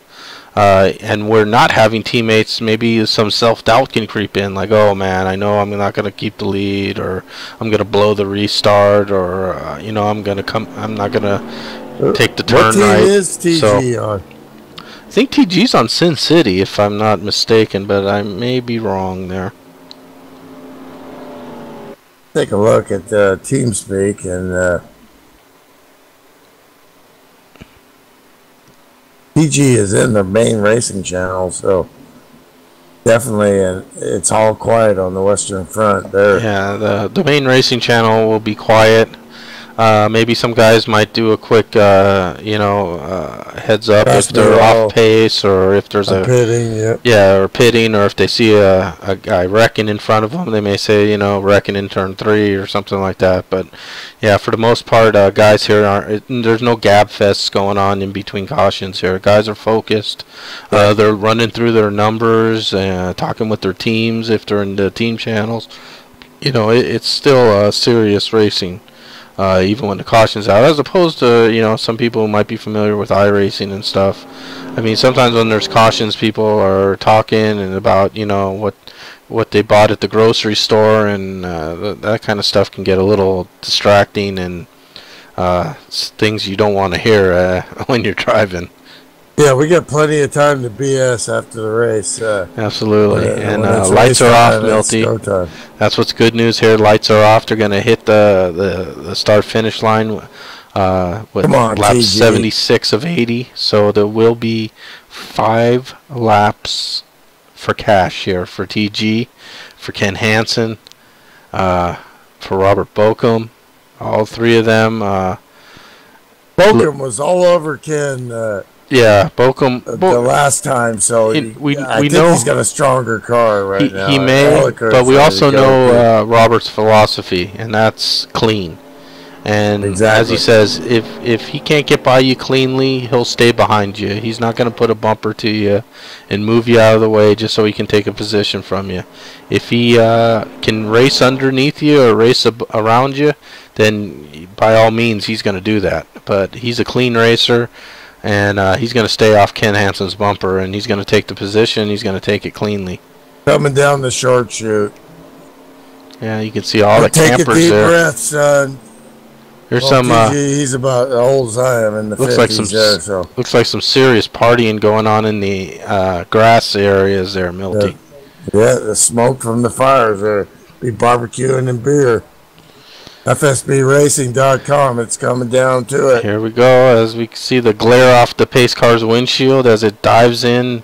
And we're not having teammates, maybe some self-doubt can creep in, like, oh man, I know I'm not going to keep the lead, or I'm going to blow the restart, or I'm not going to take the turn right. What team is TG on? I think TG's on Sin City, if I'm not mistaken, but I may be wrong there. Take a look at TeamSpeak and PG is in the main racing channel, so definitely, and it's all quiet on the Western Front there. Yeah, the main racing channel will be quiet. Maybe some guys might do a quick, heads up if they're off pace, or if there's a pitting, or pitting, or if they see a guy wrecking in front of them, they may say, wrecking in turn 3 or something like that. But yeah, for the most part, guys here there's no gab fests going on in between cautions here. Guys are focused. They're running through their numbers, talking with their teams if they're in the team channels. It's still serious racing. Even when the caution's out, as opposed to some people who might be familiar with iRacing and stuff. I mean, sometimes when there's cautions, people are talking and about what they bought at the grocery store, and that kind of stuff can get a little distracting, and things you don't want to hear when you're driving. Yeah, we got plenty of time to BS after the race. Absolutely. And lights are off, Milty. That's what's good news here. Lights are off. They're going to hit the start-finish line with lap 76 of 80. So there will be 5 laps for cash here for TG, for Ken Hansen, for Robert Bochum. All 3 of them. Bochum was all over Ken. Yeah, Bochum. The last time, so I think he's got a stronger car right now. He may, but we also know Robert's philosophy, and that's clean. And as he says, if he can't get by you cleanly, he'll stay behind you. He's not going to put a bumper to you and move you out of the way just so he can take a position from you. If he can race underneath you or race around you, then by all means he's going to do that. But he's a clean racer. And he's going to stay off Ken Hansen's bumper, and he's going to take the position. He's going to take it cleanly. Coming down the short chute. Yeah, you can see all the campers there. Take a deep breath, son. There's some. He's about the old as I am in the 50s. Looks like some serious partying going on in the grass areas there, Milty. Yeah, the smoke from the fires there. Be barbecuing and beer. FSBRacing.com. It's coming down to it. Here we go, as we see the glare off the pace car's windshield as it dives in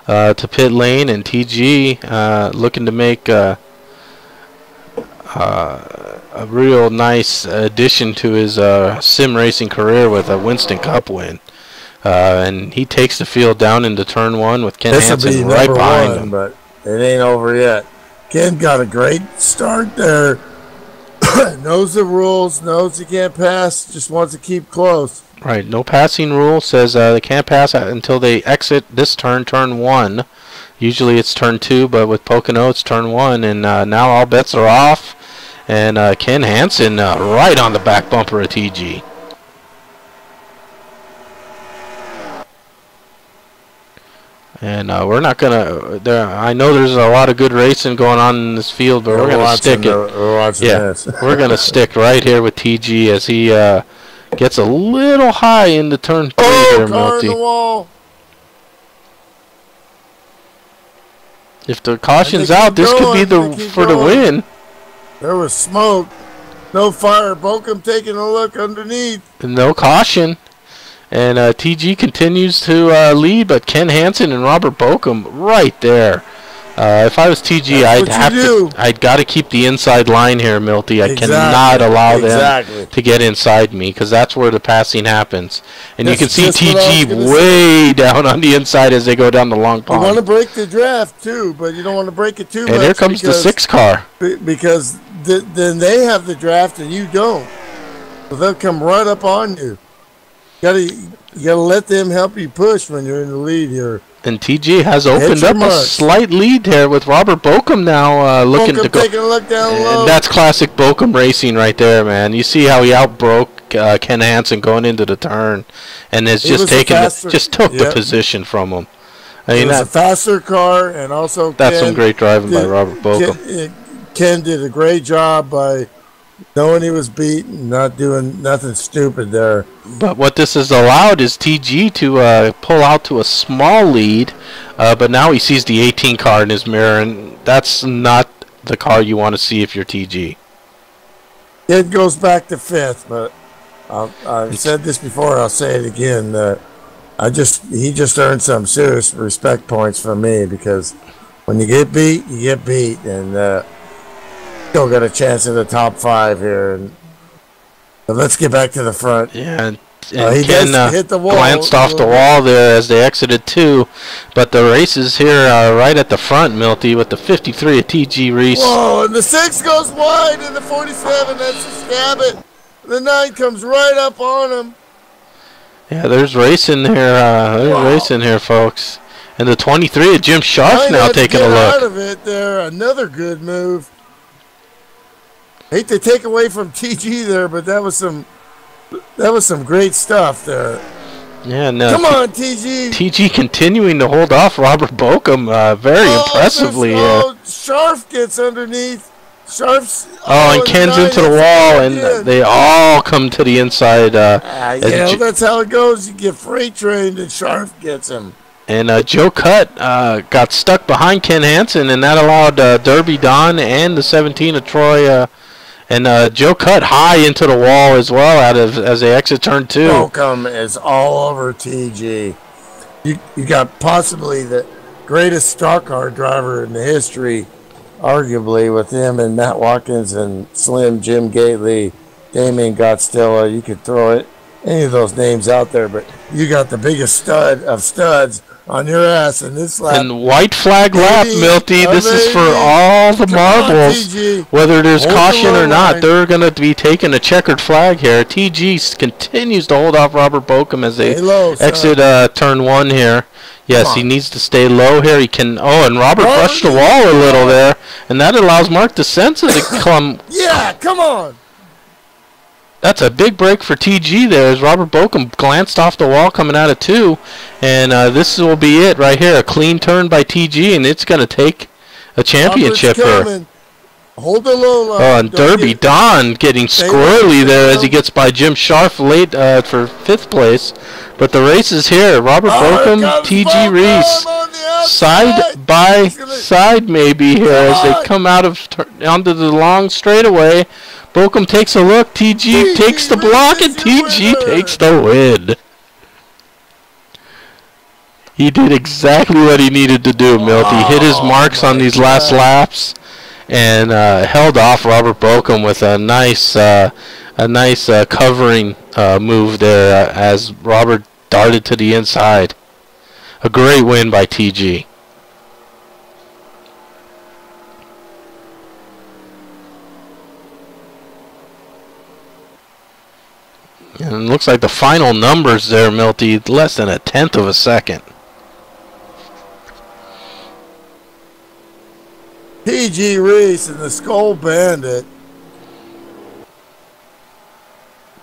to pit lane, and TG looking to make a real nice addition to his sim racing career with a Winston Cup win. And he takes the field down into turn 1 with Ken Hansen right behind him. But it ain't over yet. Ken got a great start there. Knows the rules, knows he can't pass, just wants to keep close. Right. No passing rule says they can't pass until they exit this turn, turn 1. Usually it's turn 2, but with Pocono it's turn 1, and now all bets are off. And Ken Hansen right on the back bumper of TG. And we're not gonna. I know there's a lot of good racing going on in this field, but we're gonna stick it. We're gonna stick right here with TG as he gets a little high into turn 3 here, Milty. If the caution's out, this could be for the win. There was smoke, no fire. Bokum taking a look underneath. No caution. And TG continues to lead, but Ken Hansen and Robert Bokum right there. If I was TG, I'd got to keep the inside line here, Milty. I cannot allow them to get inside me, because that's where the passing happens. And you can see TG way down on the inside as they go down the long pond. You want to break the draft too, but you don't want to break it too much. And here comes the 6 car. Because then they have the draft and you don't. So they'll come right up on you. You gotta let them help you push when you're in the lead here. And TG has opened up a slight lead here with Robert Bokum now looking to go. Taking a look down low. And that's classic Bokum racing right there, man. You see how he outbroke Ken Hansen going into the turn, and has just took the position from him. I mean, it was a faster car, and also that's some great driving by Robert Bokum. Ken did a great job by knowing he was beaten, not doing nothing stupid there. But what this has allowed is TG to pull out to a small lead, but now he sees the 18 car in his mirror, and that's not the car you want to see if you're TG. It goes back to 5th, but I've said this before, I'll say it again. He just earned some serious respect points from me, because when you get beat, you get beat, and still got a chance in the top 5 here. But let's get back to the front. Yeah, and Ken hit the wall, glanced off the wall there as they exited 2. But the race is here right at the front, Milty, with the 53 of TG Reese. Whoa, and the 6 goes wide, and the 47, that's a stab it. The 9 comes right up on him. Yeah, there's racing here. Racing here, folks. And the 23 of Jim Sharp now taking a look. Out of it there, another good move. Hate to take away from TG there, but that was some great stuff there. Yeah, no. Come on, TG. TG continuing to hold off Robert Bokum very impressively. Sharp gets underneath. Sharp's. And Ken's into the wall, and they all come to the inside. That's how it goes. You get freight trained, and Sharp gets him. And Joe Cutt got stuck behind Ken Hansen, and that allowed Derby Don and the 17 of Troy. And Joe Cutt high into the wall as well as they exit turn 2. Bokum is all over TG. You got possibly the greatest stock car driver in the history, arguably, with him and Matt Watkins and Slim, Jim Gately, Damien Gottstilla. You could throw any of those names out there, but you got the biggest stud of studs on your ass in this lap. And white flag lap, Milty. This is for all the marbles. Whether there's caution or not, they're going to be taking a checkered flag here. TG continues to hold off Robert Bokum as they exit turn 1 here. Yes, he needs to stay low here. He can. And Robert brushed the wall a little there, and that allows Mark DeSenza to come. Yeah, come on. That's a big break for TG there as Robert Bokum glanced off the wall coming out of 2. And this will be it right here. A clean turn by TG, and it's going to take a championship here. Hold the low line. And Derby Don getting squirrely there as he gets by Jim Sharp late for 5th place. But the race is here. Robert Bokum, TG Reese. Side by side maybe here as they come out of onto the long straightaway. Bokum takes a look. TG takes the block, and TG takes the win. He did exactly what he needed to do, Milt. He hit his marks on these last laps and held off Robert Bokum with a nice covering move there as Robert darted to the inside. A great win by TG. And it looks like the final numbers there, Milty, less than 1/10 of a second. PG Reese and the Skull Bandit.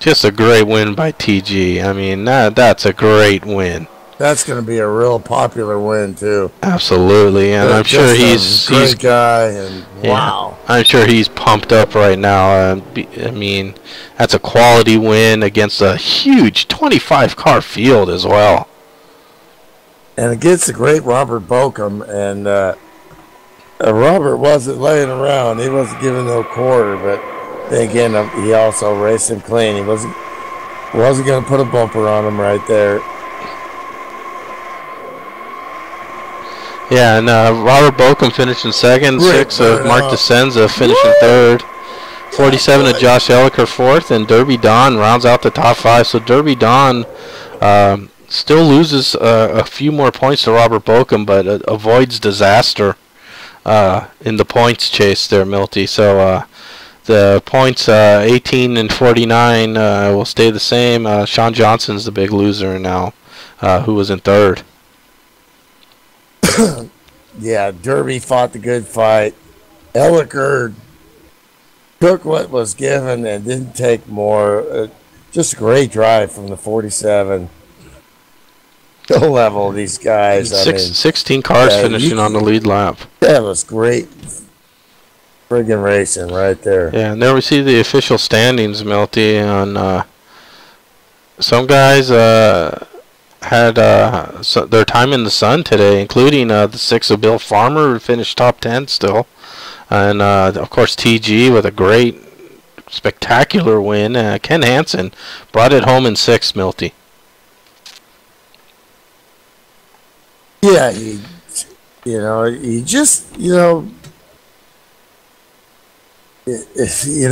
Just a great win by TG. I mean, that's a great win. That's going to be a real popular win too. Absolutely, and I'm sure he's a great guy. And yeah, wow, I'm sure he's pumped up right now. I mean, that's a quality win against a huge 25-car field as well. And against the great Robert Bokum, and Robert wasn't laying around. He wasn't giving no quarter, but then again, he also raced him clean. He wasn't going to put a bumper on him right there. Yeah, and Robert Bokum finished in second, 6 of Mark DeSenza finishing third, 47 of Josh Elliker fourth, and Derby Don rounds out the top 5. So Derby Don still loses a few more points to Robert Bokum, but avoids disaster in the points chase there, Milty. So the points 18 and 49 will stay the same. Sean Johnson's the big loser now, who was in third. Yeah, Derby fought the good fight. Elliker took what was given and didn't take more. Just a great drive from the 47. The level of these guys. 16 cars finishing on the lead lap. That was great friggin' racing right there. Yeah, and there we see the official standings, Milty. On some guys had their time in the sun today, including the 6 of Bill Farmer, who finished top 10 still. And, of course, TG with a great, spectacular win. Ken Hansen brought it home in 6th, Milty. Yeah, when you see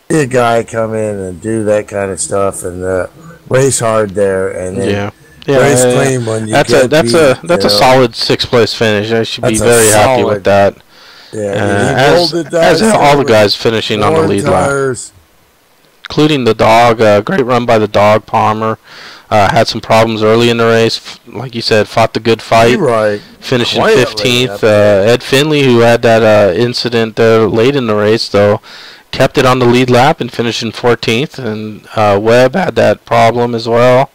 a guy come in and do that kind of stuff and race hard there and then race clean when you that's a solid 6th place finish. I should be very happy with that. Yeah, as all the guys finishing on the lead lap, including the dog. Great run by the dog, Palmer. Had some problems early in the race. Like you said, fought the good fight. Finishing 15th. Ed Finley, who had that incident late in the race, though, kept it on the lead lap and finished in 14th. And Webb had that problem as well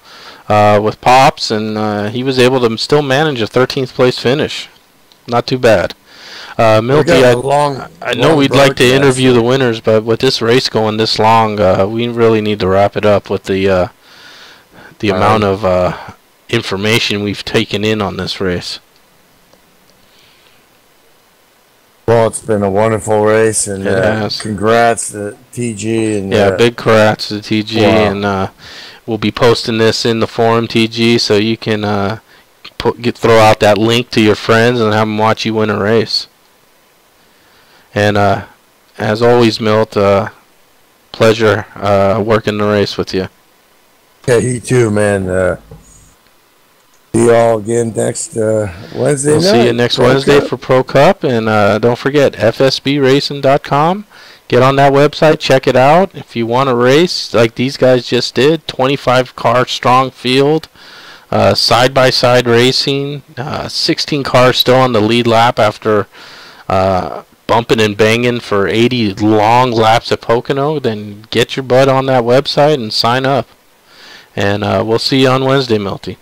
with Pops, and he was able to still manage a 13th place finish. Not too bad. Milty, I know we'd like to interview the winners, but with this race going this long, we really need to wrap it up with the amount of information we've taken in on this race. Well, it's been a wonderful race, and congrats to TG. And big congrats to TG, and we'll be posting this in the forum, TG, so you can throw out that link to your friends and have them watch you win a race. And as always, Milt, pleasure working the race with you. Yeah, you too, man. See you all again next Wednesday night. We'll see you next Wednesday for Pro Cup. And don't forget, FSBRacing.com. Get on that website. Check it out. If you want to race like these guys just did, 25-car strong field, side-by-side racing, 16 cars still on the lead lap after bumping and banging for 80 long laps at Pocono, then get your butt on that website and sign up. And we'll see you on Wednesday, Milty.